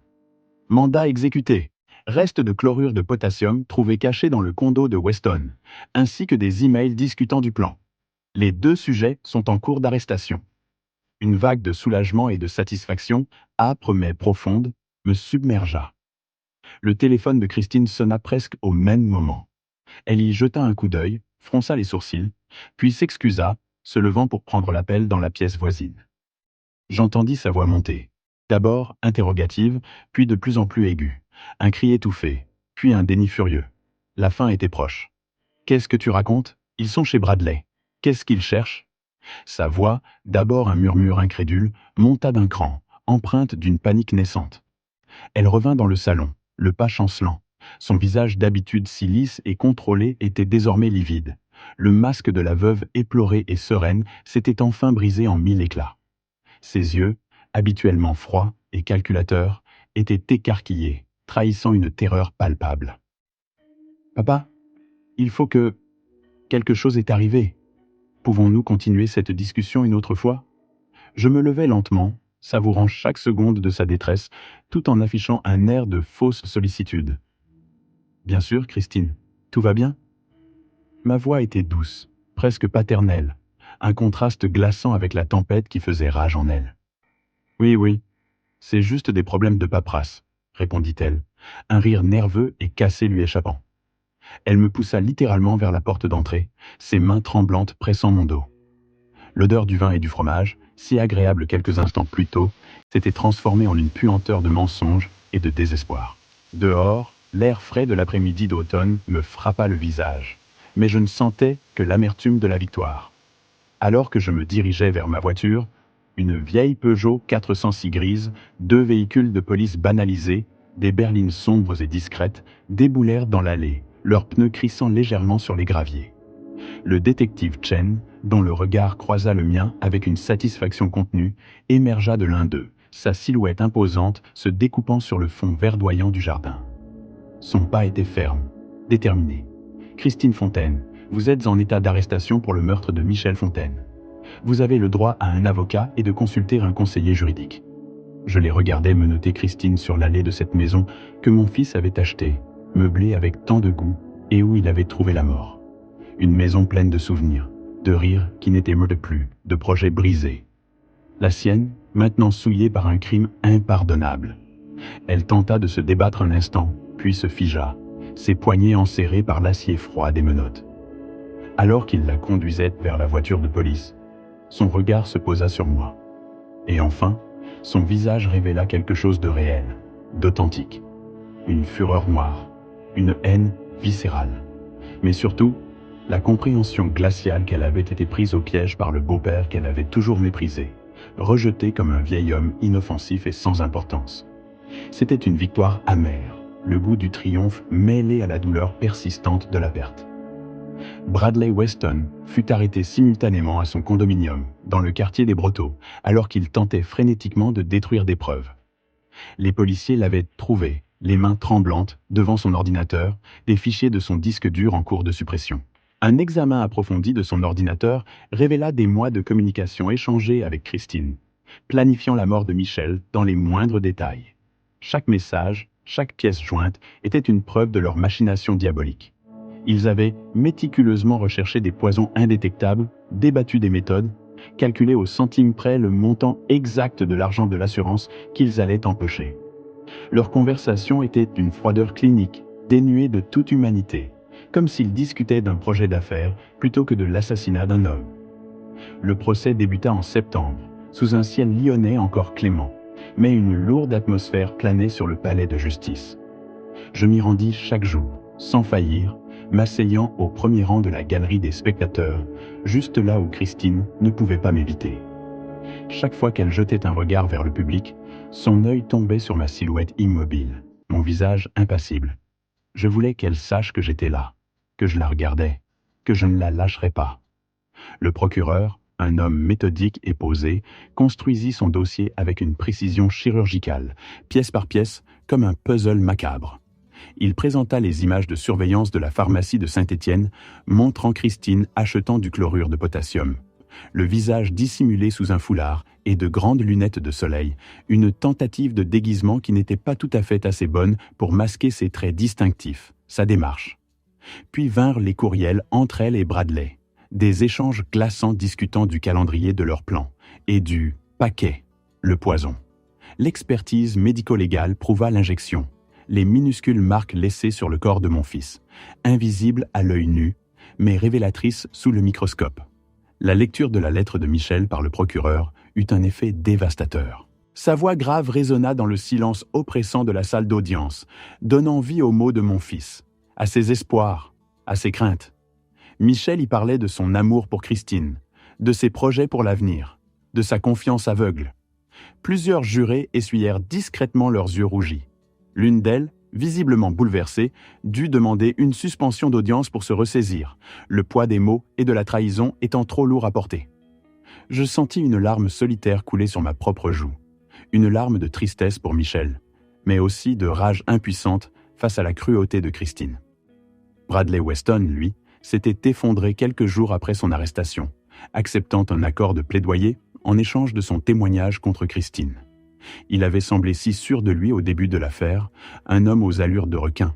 Mandat exécuté. Reste de chlorure de potassium trouvé caché dans le condo de Weston, ainsi que des emails discutant du plan. Les 2 sujets sont en cours d'arrestation. Une vague de soulagement et de satisfaction, âpre mais profonde, me submergea. Le téléphone de Christine sonna presque au même moment. Elle y jeta un coup d'œil, fronça les sourcils, puis s'excusa, se levant pour prendre l'appel dans la pièce voisine. J'entendis sa voix monter. D'abord interrogative, puis de plus en plus aiguë. Un cri étouffé, puis un déni furieux. La fin était proche. Qu'est-ce que tu racontes? Ils sont chez Bradley. Qu'est-ce qu'ils cherchent? Sa voix, d'abord un murmure incrédule, monta d'un cran, empreinte d'une panique naissante. Elle revint dans le salon, le pas chancelant. Son visage d'habitude si lisse et contrôlé était désormais livide. Le masque de la veuve éplorée et sereine s'était enfin brisé en 1000 éclats. Ses yeux, habituellement froids et calculateurs, étaient écarquillés, trahissant une terreur palpable. Papa, il faut que... Quelque chose est arrivé. Pouvons-nous continuer cette discussion une autre fois? Je me levai lentement, savourant chaque seconde de sa détresse, tout en affichant un air de fausse sollicitude. Bien sûr, Christine. Tout va bien? Ma voix était douce, presque paternelle, un contraste glaçant avec la tempête qui faisait rage en elle. Oui, oui, c'est juste des problèmes de paperasse, répondit-elle, un rire nerveux et cassé lui échappant. Elle me poussa littéralement vers la porte d'entrée, ses mains tremblantes pressant mon dos. L'odeur du vin et du fromage, si agréable quelques instants plus tôt, s'était transformée en une puanteur de mensonge et de désespoir. Dehors, l'air frais de l'après-midi d'automne me frappa le visage, mais je ne sentais que l'amertume de la victoire. Alors que je me dirigeais vers ma voiture, une vieille Peugeot 406 grise, 2 véhicules de police banalisés, des berlines sombres et discrètes, déboulèrent dans l'allée, leurs pneus crissant légèrement sur les graviers. Le détective Chen, dont le regard croisa le mien avec une satisfaction contenue, émergea de l'un d'eux, sa silhouette imposante se découpant sur le fond verdoyant du jardin. Son pas était ferme, déterminé. « Christine Fontaine, vous êtes en état d'arrestation pour le meurtre de Michel Fontaine. Vous avez le droit à un avocat et de consulter un conseiller juridique. » Je les regardais menotter Christine sur l'allée de cette maison que mon fils avait achetée, meublée avec tant de goût et où il avait trouvé la mort. Une maison pleine de souvenirs, de rires qui n'étaient plus, de projets brisés. La sienne, maintenant souillée par un crime impardonnable. Elle tenta de se débattre un instant, puis se figea, ses poignets enserrés par l'acier froid des menottes. Alors qu'il la conduisait vers la voiture de police, son regard se posa sur moi. Et enfin, son visage révéla quelque chose de réel, d'authentique. Une fureur noire, une haine viscérale. Mais surtout, la compréhension glaciale qu'elle avait été prise au piège par le beau-père qu'elle avait toujours méprisé, rejeté comme un vieil homme inoffensif et sans importance. C'était une victoire amère, le goût du triomphe mêlé à la douleur persistante de la perte. Bradley Weston fut arrêté simultanément à son condominium, dans le quartier des Brotteaux, alors qu'il tentait frénétiquement de détruire des preuves. Les policiers l'avaient trouvé, les mains tremblantes, devant son ordinateur, des fichiers de son disque dur en cours de suppression. Un examen approfondi de son ordinateur révéla des mois de communication échangés avec Christine, planifiant la mort de Michel dans les moindres détails. Chaque message, chaque pièce jointe était une preuve de leur machination diabolique. Ils avaient méticuleusement recherché des poisons indétectables, débattu des méthodes, calculé au centime près le montant exact de l'argent de l'assurance qu'ils allaient empocher. Leur conversation était d'une froideur clinique, dénuée de toute humanité, comme s'ils discutaient d'un projet d'affaires plutôt que de l'assassinat d'un homme. Le procès débuta en septembre, sous un ciel lyonnais encore clément, mais une lourde atmosphère planait sur le palais de justice. Je m'y rendis chaque jour, sans faillir, m'asseyant au premier rang de la galerie des spectateurs, juste là où Christine ne pouvait pas m'éviter. Chaque fois qu'elle jetait un regard vers le public, son œil tombait sur ma silhouette immobile, mon visage impassible. Je voulais qu'elle sache que j'étais là, que je la regardais, que je ne la lâcherais pas. Le procureur, un homme méthodique et posé, construisit son dossier avec une précision chirurgicale, pièce par pièce, comme un puzzle macabre. Il présenta les images de surveillance de la pharmacie de Saint-Étienne, montrant Christine achetant du chlorure de potassium. Le visage dissimulé sous un foulard et de grandes lunettes de soleil, une tentative de déguisement qui n'était pas tout à fait assez bonne pour masquer ses traits distinctifs, sa démarche. Puis vinrent les courriels entre elle et Bradley, des échanges glaçants discutant du calendrier de leur plan et du paquet, le poison. L'expertise médico-légale prouva l'injection, les minuscules marques laissées sur le corps de mon fils, invisibles à l'œil nu, mais révélatrices sous le microscope. La lecture de la lettre de Michel par le procureur eut un effet dévastateur. Sa voix grave résonna dans le silence oppressant de la salle d'audience, donnant vie aux mots de mon fils, à ses espoirs, à ses craintes. Michel y parlait de son amour pour Christine, de ses projets pour l'avenir, de sa confiance aveugle. Plusieurs jurés essuyèrent discrètement leurs yeux rougis. L'une d'elles, visiblement bouleversée, dut demander une suspension d'audience pour se ressaisir, le poids des mots et de la trahison étant trop lourd à porter. Je sentis une larme solitaire couler sur ma propre joue, une larme de tristesse pour Michel, mais aussi de rage impuissante face à la cruauté de Christine. Bradley Weston, lui, s'était effondré quelques jours après son arrestation, acceptant un accord de plaidoyer en échange de son témoignage contre Christine. Il avait semblé si sûr de lui au début de l'affaire, un homme aux allures de requin.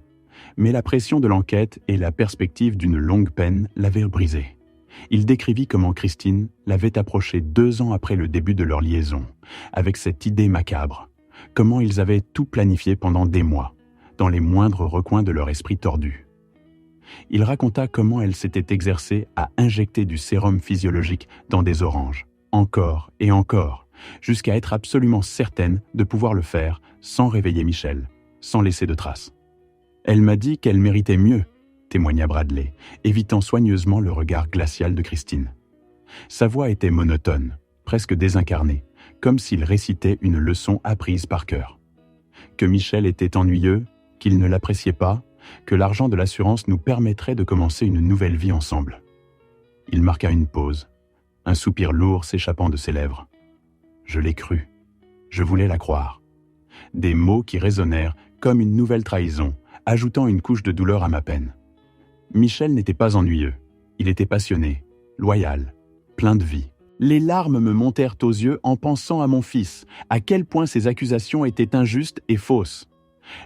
Mais la pression de l'enquête et la perspective d'une longue peine l'avaient brisé. Il décrivit comment Christine l'avait approché 2 ans après le début de leur liaison, avec cette idée macabre. Comment ils avaient tout planifié pendant des mois, dans les moindres recoins de leur esprit tordu. Il raconta comment elle s'était exercée à injecter du sérum physiologique dans des oranges, encore et encore, jusqu'à être absolument certaine de pouvoir le faire sans réveiller Michel, sans laisser de traces. Elle m'a dit qu'elle méritait mieux, témoigna Bradley, évitant soigneusement le regard glacial de Christine. Sa voix était monotone, presque désincarnée, comme s'il récitait une leçon apprise par cœur. Que Michel était ennuyeux, qu'il ne l'appréciait pas, que l'argent de l'assurance nous permettrait de commencer une nouvelle vie ensemble. Il marqua une pause, un soupir lourd s'échappant de ses lèvres. Je l'ai cru. Je voulais la croire. Des mots qui résonnèrent comme une nouvelle trahison, ajoutant une couche de douleur à ma peine. Michel n'était pas ennuyeux. Il était passionné, loyal, plein de vie. Les larmes me montèrent aux yeux en pensant à mon fils, à quel point ses accusations étaient injustes et fausses.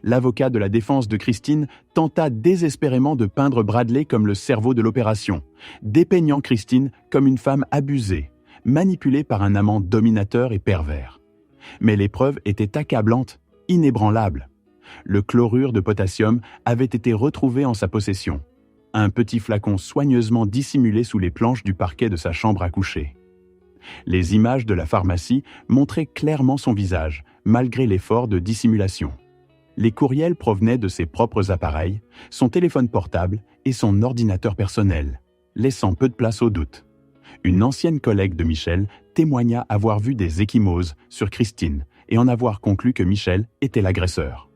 L'avocat de la défense de Christine tenta désespérément de peindre Bradley comme le cerveau de l'opération, dépeignant Christine comme une femme abusée, manipulée par un amant dominateur et pervers. Mais les preuves étaient accablantes, inébranlables. Le chlorure de potassium avait été retrouvé en sa possession. Un petit flacon soigneusement dissimulé sous les planches du parquet de sa chambre à coucher. Les images de la pharmacie montraient clairement son visage, malgré l'effort de dissimulation. Les courriels provenaient de ses propres appareils, son téléphone portable et son ordinateur personnel, laissant peu de place au doute. Une ancienne collègue de Michel témoigna avoir vu des ecchymoses sur Christine et en avoir conclu que Michel était l'agresseur.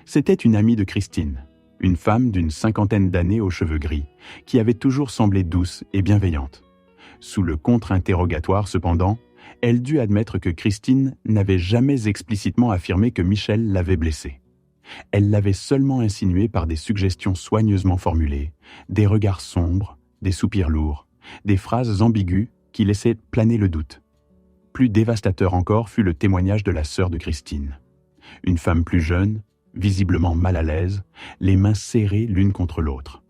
C'était une amie de Christine, une femme d'une 50aine d'années aux cheveux gris, qui avait toujours semblé douce et bienveillante. Sous le contre-interrogatoire, cependant, elle dut admettre que Christine n'avait jamais explicitement affirmé que Michel l'avait blessée. Elle l'avait seulement insinué par des suggestions soigneusement formulées, des regards sombres, des soupirs lourds, des phrases ambiguës qui laissaient planer le doute. Plus dévastateur encore fut le témoignage de la sœur de Christine. Une femme plus jeune, visiblement mal à l'aise, les mains serrées l'une contre l'autre.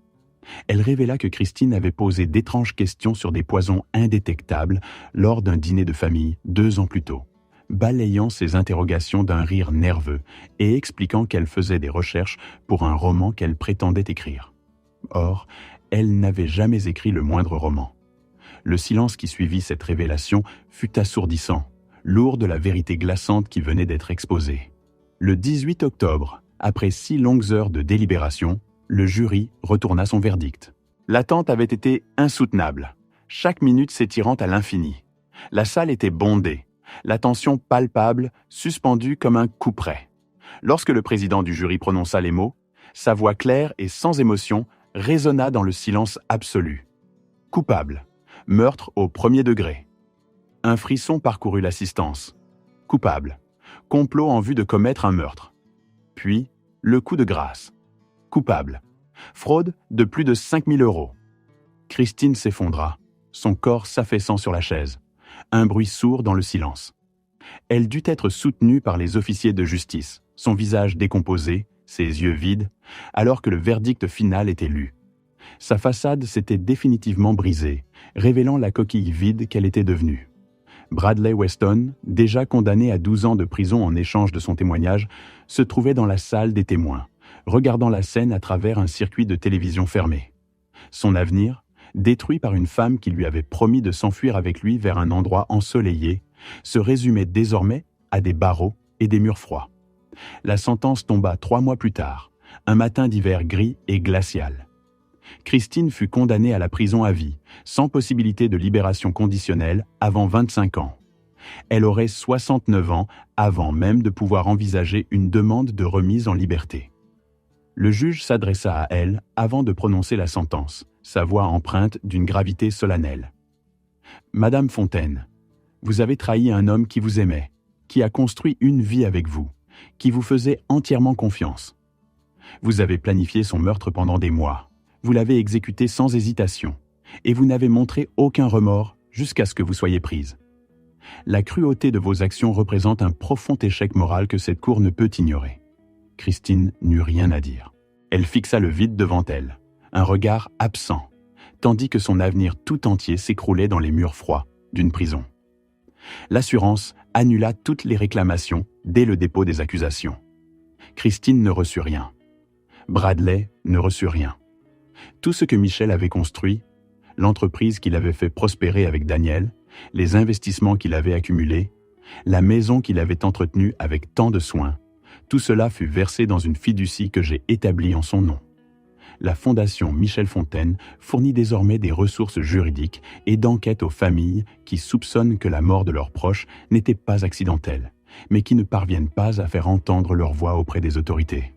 Elle révéla que Christine avait posé d'étranges questions sur des poisons indétectables lors d'un dîner de famille 2 ans plus tôt, balayant ses interrogations d'un rire nerveux et expliquant qu'elle faisait des recherches pour un roman qu'elle prétendait écrire. Or, elle n'avait jamais écrit le moindre roman. Le silence qui suivit cette révélation fut assourdissant, lourd de la vérité glaçante qui venait d'être exposée. Le 18 octobre, après 6 longues heures de délibération, le jury retourna son verdict. L'attente avait été insoutenable, chaque minute s'étirant à l'infini. La salle était bondée, l'attention palpable, suspendue comme un couperet. Lorsque le président du jury prononça les mots, sa voix claire et sans émotion résonna dans le silence absolu. Coupable. Meurtre au 1er degré. Un frisson parcourut l'assistance. Coupable. Complot en vue de commettre un meurtre. Puis, le coup de grâce. Coupable. Fraude de plus de 5 000 €. Christine s'effondra, son corps s'affaissant sur la chaise. Un bruit sourd dans le silence. Elle dut être soutenue par les officiers de justice, son visage décomposé, ses yeux vides, alors que le verdict final était lu. Sa façade s'était définitivement brisée, révélant la coquille vide qu'elle était devenue. Bradley Weston, déjà condamné à 12 ans de prison en échange de son témoignage, se trouvait dans la salle des témoins, regardant la scène à travers un circuit de télévision fermé. Son avenir, détruit par une femme qui lui avait promis de s'enfuir avec lui vers un endroit ensoleillé, se résumait désormais à des barreaux et des murs froids. La sentence tomba 3 mois plus tard, un matin d'hiver gris et glacial. Christine fut condamnée à la prison à vie, sans possibilité de libération conditionnelle avant 25 ans. Elle aurait 69 ans avant même de pouvoir envisager une demande de remise en liberté. Le juge s'adressa à elle avant de prononcer la sentence, sa voix empreinte d'une gravité solennelle. « Madame Fontaine, vous avez trahi un homme qui vous aimait, qui a construit une vie avec vous, qui vous faisait entièrement confiance. Vous avez planifié son meurtre pendant des mois. Vous l'avez exécuté sans hésitation, et vous n'avez montré aucun remords jusqu'à ce que vous soyez prise. La cruauté de vos actions représente un profond échec moral que cette cour ne peut ignorer. » Christine n'eut rien à dire. Elle fixa le vide devant elle, un regard absent, tandis que son avenir tout entier s'écroulait dans les murs froids d'une prison. L'assurance annula toutes les réclamations dès le dépôt des accusations. Christine ne reçut rien. Bradley ne reçut rien. Tout ce que Michel avait construit, l'entreprise qu'il avait fait prospérer avec Daniel, les investissements qu'il avait accumulés, la maison qu'il avait entretenue avec tant de soin, tout cela fut versé dans une fiducie que j'ai établie en son nom. La Fondation Michel Fontaine fournit désormais des ressources juridiques et d'enquête aux familles qui soupçonnent que la mort de leurs proches n'était pas accidentelle, mais qui ne parviennent pas à faire entendre leur voix auprès des autorités.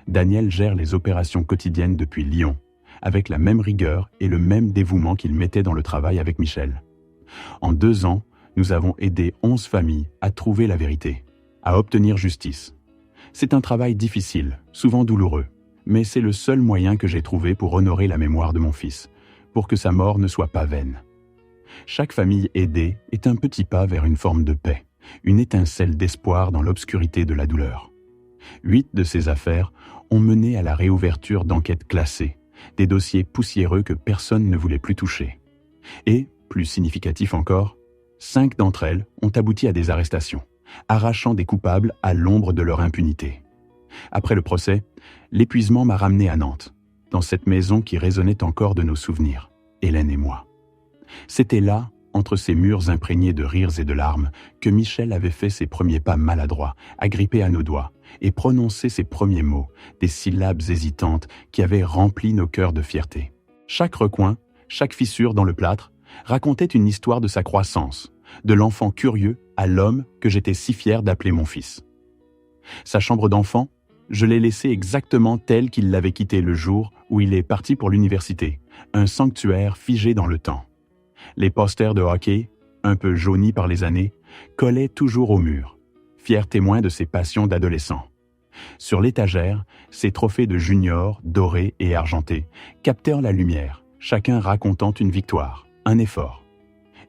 Daniel gère les opérations quotidiennes depuis Lyon, avec la même rigueur et le même dévouement qu'il mettait dans le travail avec Michel. En 2 ans, nous avons aidé 11 familles à trouver la vérité, à obtenir justice. C'est un travail difficile, souvent douloureux, mais c'est le seul moyen que j'ai trouvé pour honorer la mémoire de mon fils, pour que sa mort ne soit pas vaine. Chaque famille aidée est un petit pas vers une forme de paix, une étincelle d'espoir dans l'obscurité de la douleur. 8 de ces affaires ont mené à la réouverture d'enquêtes classées, des dossiers poussiéreux que personne ne voulait plus toucher. Et, plus significatif encore, 5 d'entre elles ont abouti à des arrestations, arrachant des coupables à l'ombre de leur impunité. Après le procès, l'épuisement m'a ramené à Nantes, dans cette maison qui résonnait encore de nos souvenirs, Hélène et moi. C'était là, entre ces murs imprégnés de rires et de larmes, que Michel avait fait ses premiers pas maladroits, agrippés à nos doigts, et prononcé ses premiers mots, des syllabes hésitantes qui avaient rempli nos cœurs de fierté. Chaque recoin, chaque fissure dans le plâtre, racontait une histoire de sa croissance, de l'enfant curieux à l'homme que j'étais si fier d'appeler mon fils. Sa chambre d'enfant, je l'ai laissée exactement telle qu'il l'avait quittée le jour où il est parti pour l'université, un sanctuaire figé dans le temps. Les posters de hockey, un peu jaunis par les années, collaient toujours au mur, fiers témoins de ses passions d'adolescent. Sur l'étagère, ces trophées de juniors, dorés et argentés, captèrent la lumière, chacun racontant une victoire, un effort.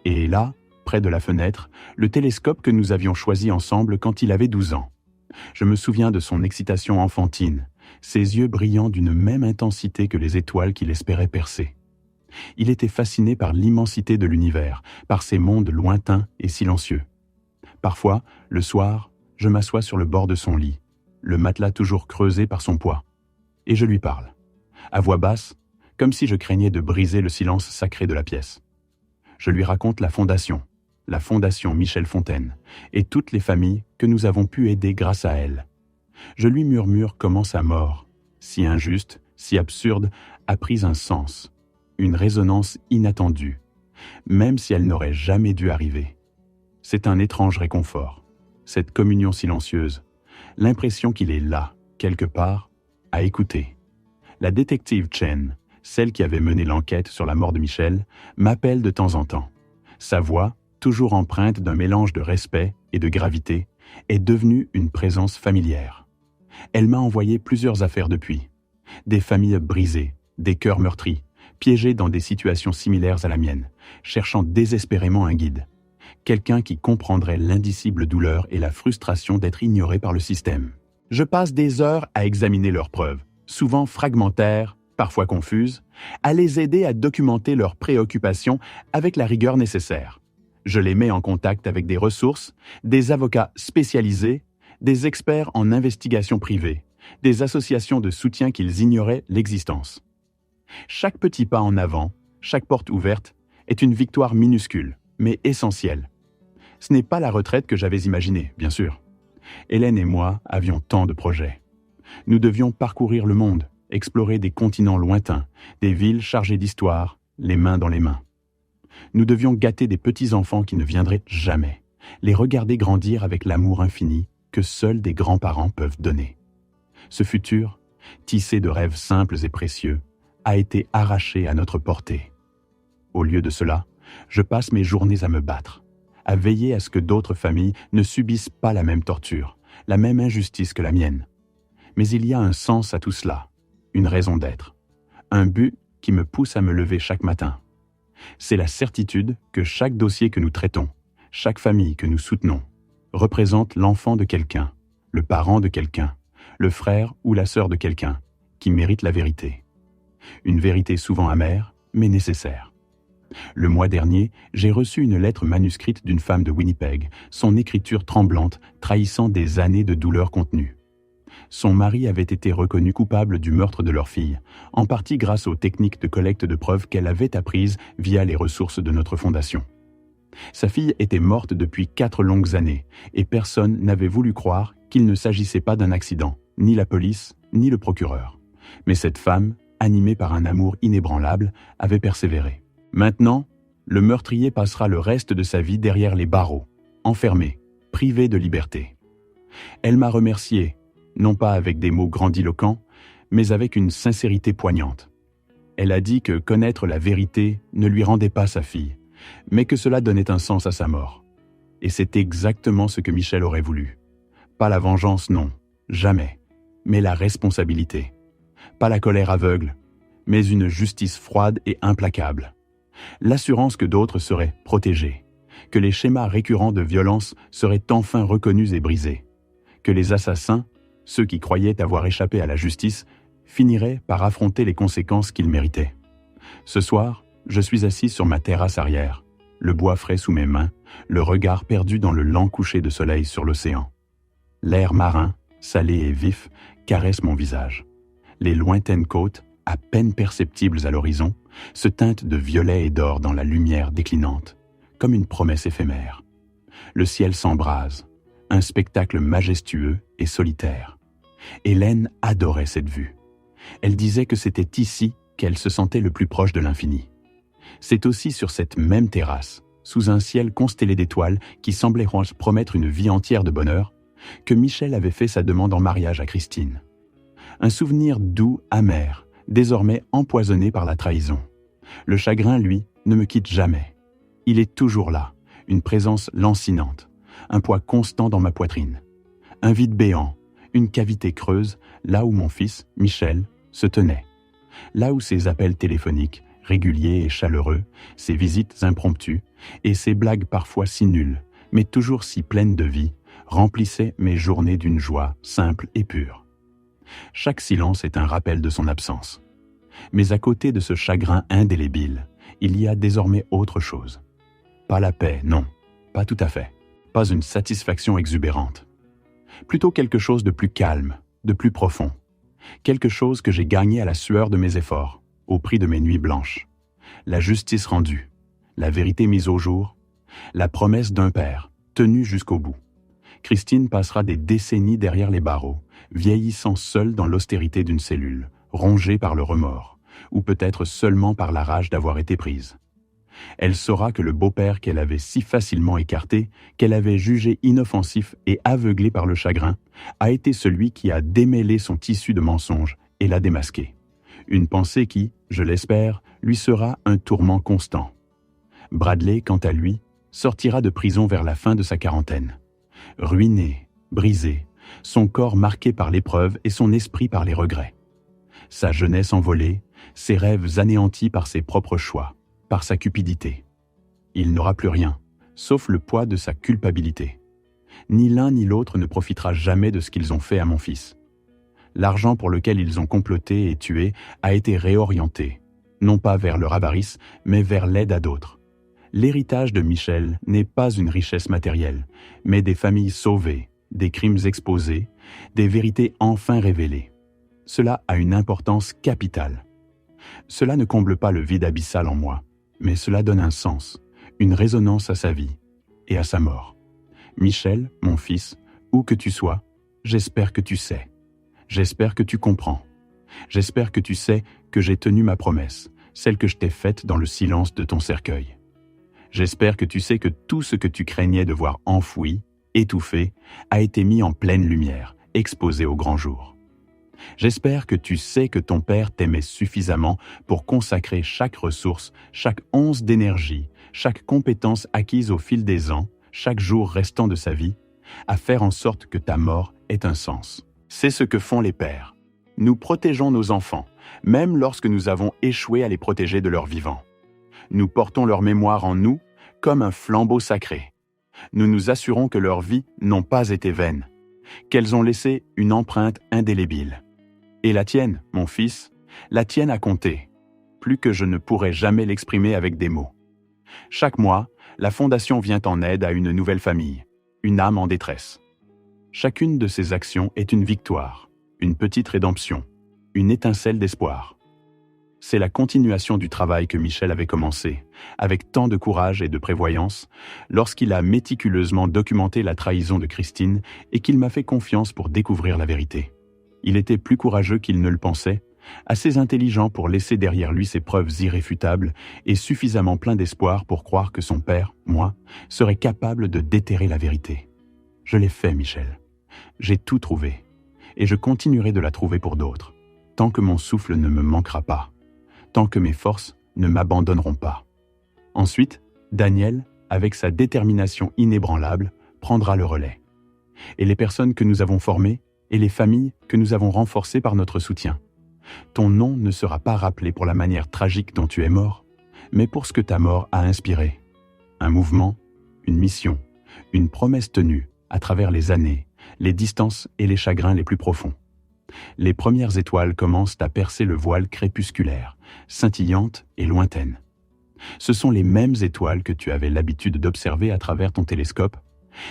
Et là, près de la fenêtre, le télescope que nous avions choisi ensemble quand il avait 12 ans. Je me souviens de son excitation enfantine, ses yeux brillant d'une même intensité que les étoiles qu'il espérait percer. Il était fasciné par l'immensité de l'univers, par ces mondes lointains et silencieux. Parfois, le soir, je m'assois sur le bord de son lit, le matelas toujours creusé par son poids, et je lui parle, à voix basse, comme si je craignais de briser le silence sacré de la pièce. Je lui raconte la Fondation Michel Fontaine, et toutes les familles que nous avons pu aider grâce à elle. Je lui murmure comment sa mort, si injuste, si absurde, a pris un sens, une résonance inattendue, même si elle n'aurait jamais dû arriver. C'est un étrange réconfort, cette communion silencieuse, l'impression qu'il est là, quelque part, à écouter. La détective Chen, celle qui avait mené l'enquête sur la mort de Michel, m'appelle de temps en temps. Sa voix, toujours empreinte d'un mélange de respect et de gravité, est devenue une présence familière. Elle m'a envoyé plusieurs affaires depuis. Des familles brisées, des cœurs meurtris, piégés dans des situations similaires à la mienne, cherchant désespérément un guide. Quelqu'un qui comprendrait l'indicible douleur et la frustration d'être ignoré par le système. Je passe des heures à examiner leurs preuves, souvent fragmentaires, parfois confuses, à les aider à documenter leurs préoccupations avec la rigueur nécessaire. Je les mets en contact avec des ressources, des avocats spécialisés, des experts en investigation privée, des associations de soutien qu'ils ignoraient l'existence. Chaque petit pas en avant, chaque porte ouverte, est une victoire minuscule, mais essentielle. Ce n'est pas la retraite que j'avais imaginée, bien sûr. Hélène et moi avions tant de projets. Nous devions parcourir le monde, explorer des continents lointains, des villes chargées d'histoire, les mains dans les mains. Nous devions gâter des petits-enfants qui ne viendraient jamais, les regarder grandir avec l'amour infini que seuls des grands-parents peuvent donner. Ce futur, tissé de rêves simples et précieux, a été arraché à notre portée. Au lieu de cela, je passe mes journées à me battre, à veiller à ce que d'autres familles ne subissent pas la même torture, la même injustice que la mienne. Mais il y a un sens à tout cela, une raison d'être, un but qui me pousse à me lever chaque matin. C'est la certitude que chaque dossier que nous traitons, chaque famille que nous soutenons, représente l'enfant de quelqu'un, le parent de quelqu'un, le frère ou la sœur de quelqu'un, qui mérite la vérité. Une vérité souvent amère, mais nécessaire. Le mois dernier, j'ai reçu une lettre manuscrite d'une femme de Winnipeg, son écriture tremblante trahissant des années de douleur contenue. Son mari avait été reconnu coupable du meurtre de leur fille, en partie grâce aux techniques de collecte de preuves qu'elle avait apprises via les ressources de notre fondation. Sa fille était morte depuis 4 longues années, et personne n'avait voulu croire qu'il ne s'agissait pas d'un accident, ni la police, ni le procureur. Mais cette femme, animée par un amour inébranlable, avait persévéré. Maintenant, le meurtrier passera le reste de sa vie derrière les barreaux, enfermé, privé de liberté. Elle m'a remercié, non pas avec des mots grandiloquents, mais avec une sincérité poignante. Elle a dit que connaître la vérité ne lui rendait pas sa fille, mais que cela donnait un sens à sa mort. Et c'est exactement ce que Michel aurait voulu. Pas la vengeance, non, jamais, mais la responsabilité. Pas la colère aveugle, mais une justice froide et implacable. L'assurance que d'autres seraient protégés, que les schémas récurrents de violence seraient enfin reconnus et brisés, que les assassins, ceux qui croyaient avoir échappé à la justice, finiraient par affronter les conséquences qu'ils méritaient. Ce soir, je suis assis sur ma terrasse arrière, le bois frais sous mes mains, le regard perdu dans le lent coucher de soleil sur l'océan. L'air marin, salé et vif, caresse mon visage. Les lointaines côtes, à peine perceptibles à l'horizon, se teintent de violet et d'or dans la lumière déclinante, comme une promesse éphémère. Le ciel s'embrase, un spectacle majestueux et solitaire. Hélène adorait cette vue. Elle disait que c'était ici qu'elle se sentait le plus proche de l'infini. C'est aussi sur cette même terrasse, sous un ciel constellé d'étoiles qui semblait promettre une vie entière de bonheur, que Michel avait fait sa demande en mariage à Christine. Un souvenir doux, amer, désormais empoisonné par la trahison. Le chagrin, lui, ne me quitte jamais. Il est toujours là, une présence lancinante, un poids constant dans ma poitrine. Un vide béant, une cavité creuse là où mon fils, Michel, se tenait. Là où ses appels téléphoniques, réguliers et chaleureux, ses visites impromptues et ses blagues parfois si nulles, mais toujours si pleines de vie, remplissaient mes journées d'une joie simple et pure. Chaque silence est un rappel de son absence. Mais à côté de ce chagrin indélébile, il y a désormais autre chose. Pas la paix, non, pas tout à fait. Pas une satisfaction exubérante. Plutôt quelque chose de plus calme, de plus profond. Quelque chose que j'ai gagné à la sueur de mes efforts, au prix de mes nuits blanches. La justice rendue, la vérité mise au jour, la promesse d'un père, tenue jusqu'au bout. Christine passera des décennies derrière les barreaux, vieillissant seule dans l'austérité d'une cellule, rongée par le remords, ou peut-être seulement par la rage d'avoir été prise. Elle saura que le beau-père qu'elle avait si facilement écarté, qu'elle avait jugé inoffensif et aveuglé par le chagrin, a été celui qui a démêlé son tissu de mensonges et l'a démasqué. Une pensée qui, je l'espère, lui sera un tourment constant. Bradley, quant à lui, sortira de prison vers la fin de sa quarantaine. Ruiné, brisé, son corps marqué par l'épreuve et son esprit par les regrets. Sa jeunesse envolée, ses rêves anéantis par ses propres choix, par sa cupidité. Il n'aura plus rien, sauf le poids de sa culpabilité. Ni l'un ni l'autre ne profitera jamais de ce qu'ils ont fait à mon fils. L'argent pour lequel ils ont comploté et tué a été réorienté, non pas vers leur avarice, mais vers l'aide à d'autres. L'héritage de Michel n'est pas une richesse matérielle, mais des familles sauvées, des crimes exposés, des vérités enfin révélées. Cela a une importance capitale. Cela ne comble pas le vide abyssal en moi, mais cela donne un sens, une résonance à sa vie et à sa mort. Michel, mon fils, où que tu sois, j'espère que tu sais. J'espère que tu comprends. J'espère que tu sais que j'ai tenu ma promesse, celle que je t'ai faite dans le silence de ton cercueil. J'espère que tu sais que tout ce que tu craignais de voir enfoui, étouffé, a été mis en pleine lumière, exposé au grand jour. J'espère que tu sais que ton père t'aimait suffisamment pour consacrer chaque ressource, chaque once d'énergie, chaque compétence acquise au fil des ans, chaque jour restant de sa vie, à faire en sorte que ta mort ait un sens. C'est ce que font les pères. Nous protégeons nos enfants, même lorsque nous avons échoué à les protéger de leur vivant. Nous portons leur mémoire en nous comme un flambeau sacré. Nous nous assurons que leurs vies n'ont pas été vaines, qu'elles ont laissé une empreinte indélébile. Et la tienne, mon fils, la tienne a compté, plus que je ne pourrais jamais l'exprimer avec des mots. Chaque mois, la Fondation vient en aide à une nouvelle famille, une âme en détresse. Chacune de ces actions est une victoire, une petite rédemption, une étincelle d'espoir. C'est la continuation du travail que Michel avait commencé, avec tant de courage et de prévoyance, lorsqu'il a méticuleusement documenté la trahison de Christine et qu'il m'a fait confiance pour découvrir la vérité. Il était plus courageux qu'il ne le pensait, assez intelligent pour laisser derrière lui ses preuves irréfutables et suffisamment plein d'espoir pour croire que son père, moi, serait capable de déterrer la vérité. Je l'ai fait, Michel. J'ai tout trouvé, et je continuerai de la trouver pour d'autres, tant que mon souffle ne me manquera pas, tant que mes forces ne m'abandonneront pas. Ensuite, Daniel, avec sa détermination inébranlable, prendra le relais. Et les personnes que nous avons formées, et les familles que nous avons renforcées par notre soutien. Ton nom ne sera pas rappelé pour la manière tragique dont tu es mort, mais pour ce que ta mort a inspiré. Un mouvement, une mission, une promesse tenue à travers les années, les distances et les chagrins les plus profonds. Les premières étoiles commencent à percer le voile crépusculaire, scintillantes et lointaines. Ce sont les mêmes étoiles que tu avais l'habitude d'observer à travers ton télescope,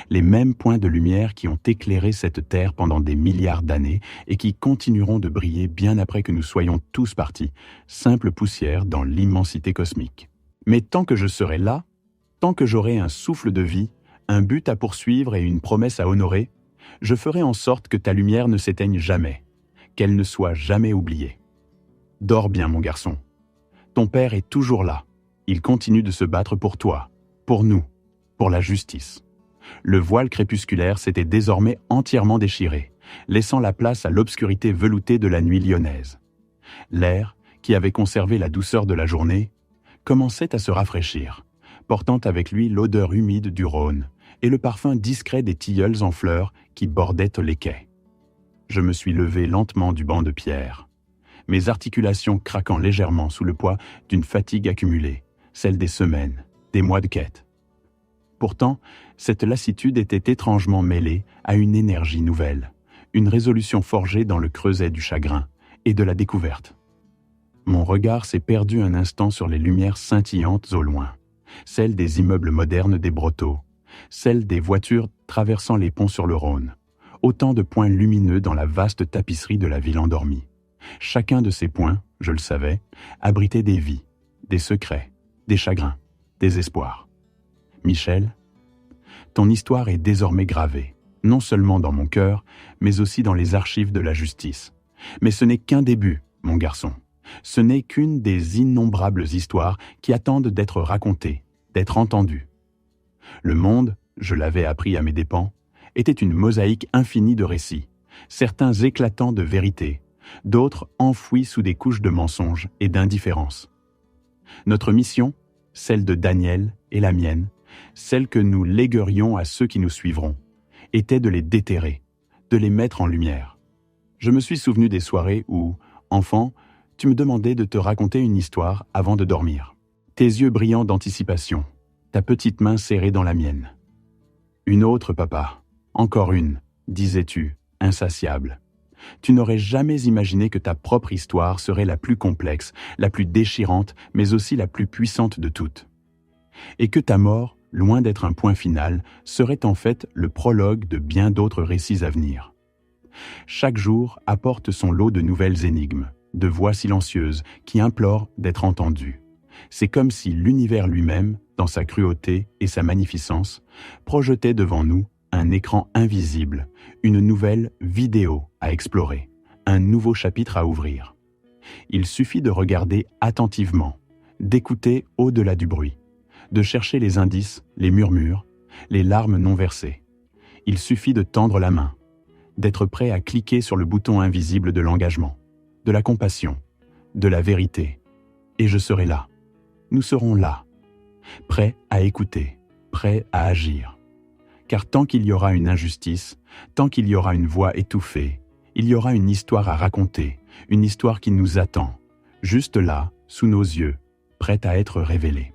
les mêmes points de lumière qui ont éclairé cette Terre pendant des milliards d'années et qui continueront de briller bien après que nous soyons tous partis, simple poussière dans l'immensité cosmique. Mais tant que je serai là, tant que j'aurai un souffle de vie, un but à poursuivre et une promesse à honorer, je ferai en sorte que ta lumière ne s'éteigne jamais, qu'elle ne soit jamais oubliée. Dors bien, mon garçon. Ton père est toujours là. Il continue de se battre pour toi, pour nous, pour la justice. Le voile crépusculaire s'était désormais entièrement déchiré, laissant la place à l'obscurité veloutée de la nuit lyonnaise. L'air, qui avait conservé la douceur de la journée, commençait à se rafraîchir, portant avec lui l'odeur humide du Rhône et le parfum discret des tilleuls en fleurs qui bordaient les quais. Je me suis levé lentement du banc de pierre, mes articulations craquant légèrement sous le poids d'une fatigue accumulée, celle des semaines, des mois de quête. Pourtant, cette lassitude était étrangement mêlée à une énergie nouvelle, une résolution forgée dans le creuset du chagrin et de la découverte. Mon regard s'est perdu un instant sur les lumières scintillantes au loin, celles des immeubles modernes des Brotteaux, celles des voitures traversant les ponts sur le Rhône, autant de points lumineux dans la vaste tapisserie de la ville endormie. Chacun de ces points, je le savais, abritait des vies, des secrets, des chagrins, des espoirs. Michel, ton histoire est désormais gravée, non seulement dans mon cœur, mais aussi dans les archives de la justice. Mais ce n'est qu'un début, mon garçon. Ce n'est qu'une des innombrables histoires qui attendent d'être racontées, d'être entendues. Le monde, je l'avais appris à mes dépens, était une mosaïque infinie de récits, certains éclatants de vérité, d'autres enfouis sous des couches de mensonges et d'indifférence. Notre mission, celle de Daniel et la mienne, celle que nous léguerions à ceux qui nous suivront, était de les déterrer, de les mettre en lumière. Je me suis souvenu des soirées où, enfant, tu me demandais de te raconter une histoire avant de dormir. Tes yeux brillants d'anticipation, ta petite main serrée dans la mienne. Une autre, papa, encore une, disais-tu, insatiable. Tu n'aurais jamais imaginé que ta propre histoire serait la plus complexe, la plus déchirante, mais aussi la plus puissante de toutes. Et que ta mort, loin d'être un point final, serait en fait le prologue de bien d'autres récits à venir. Chaque jour apporte son lot de nouvelles énigmes, de voix silencieuses qui implorent d'être entendues. C'est comme si l'univers lui-même, dans sa cruauté et sa magnificence, projetait devant nous un écran invisible, une nouvelle vidéo à explorer, un nouveau chapitre à ouvrir. Il suffit de regarder attentivement, d'écouter au-delà du bruit, de chercher les indices, les murmures, les larmes non versées. Il suffit de tendre la main, d'être prêt à cliquer sur le bouton invisible de l'engagement, de la compassion, de la vérité. Et je serai là. Nous serons là, prêts à écouter, prêts à agir. Car tant qu'il y aura une injustice, tant qu'il y aura une voix étouffée, il y aura une histoire à raconter, une histoire qui nous attend, juste là, sous nos yeux, prête à être révélée.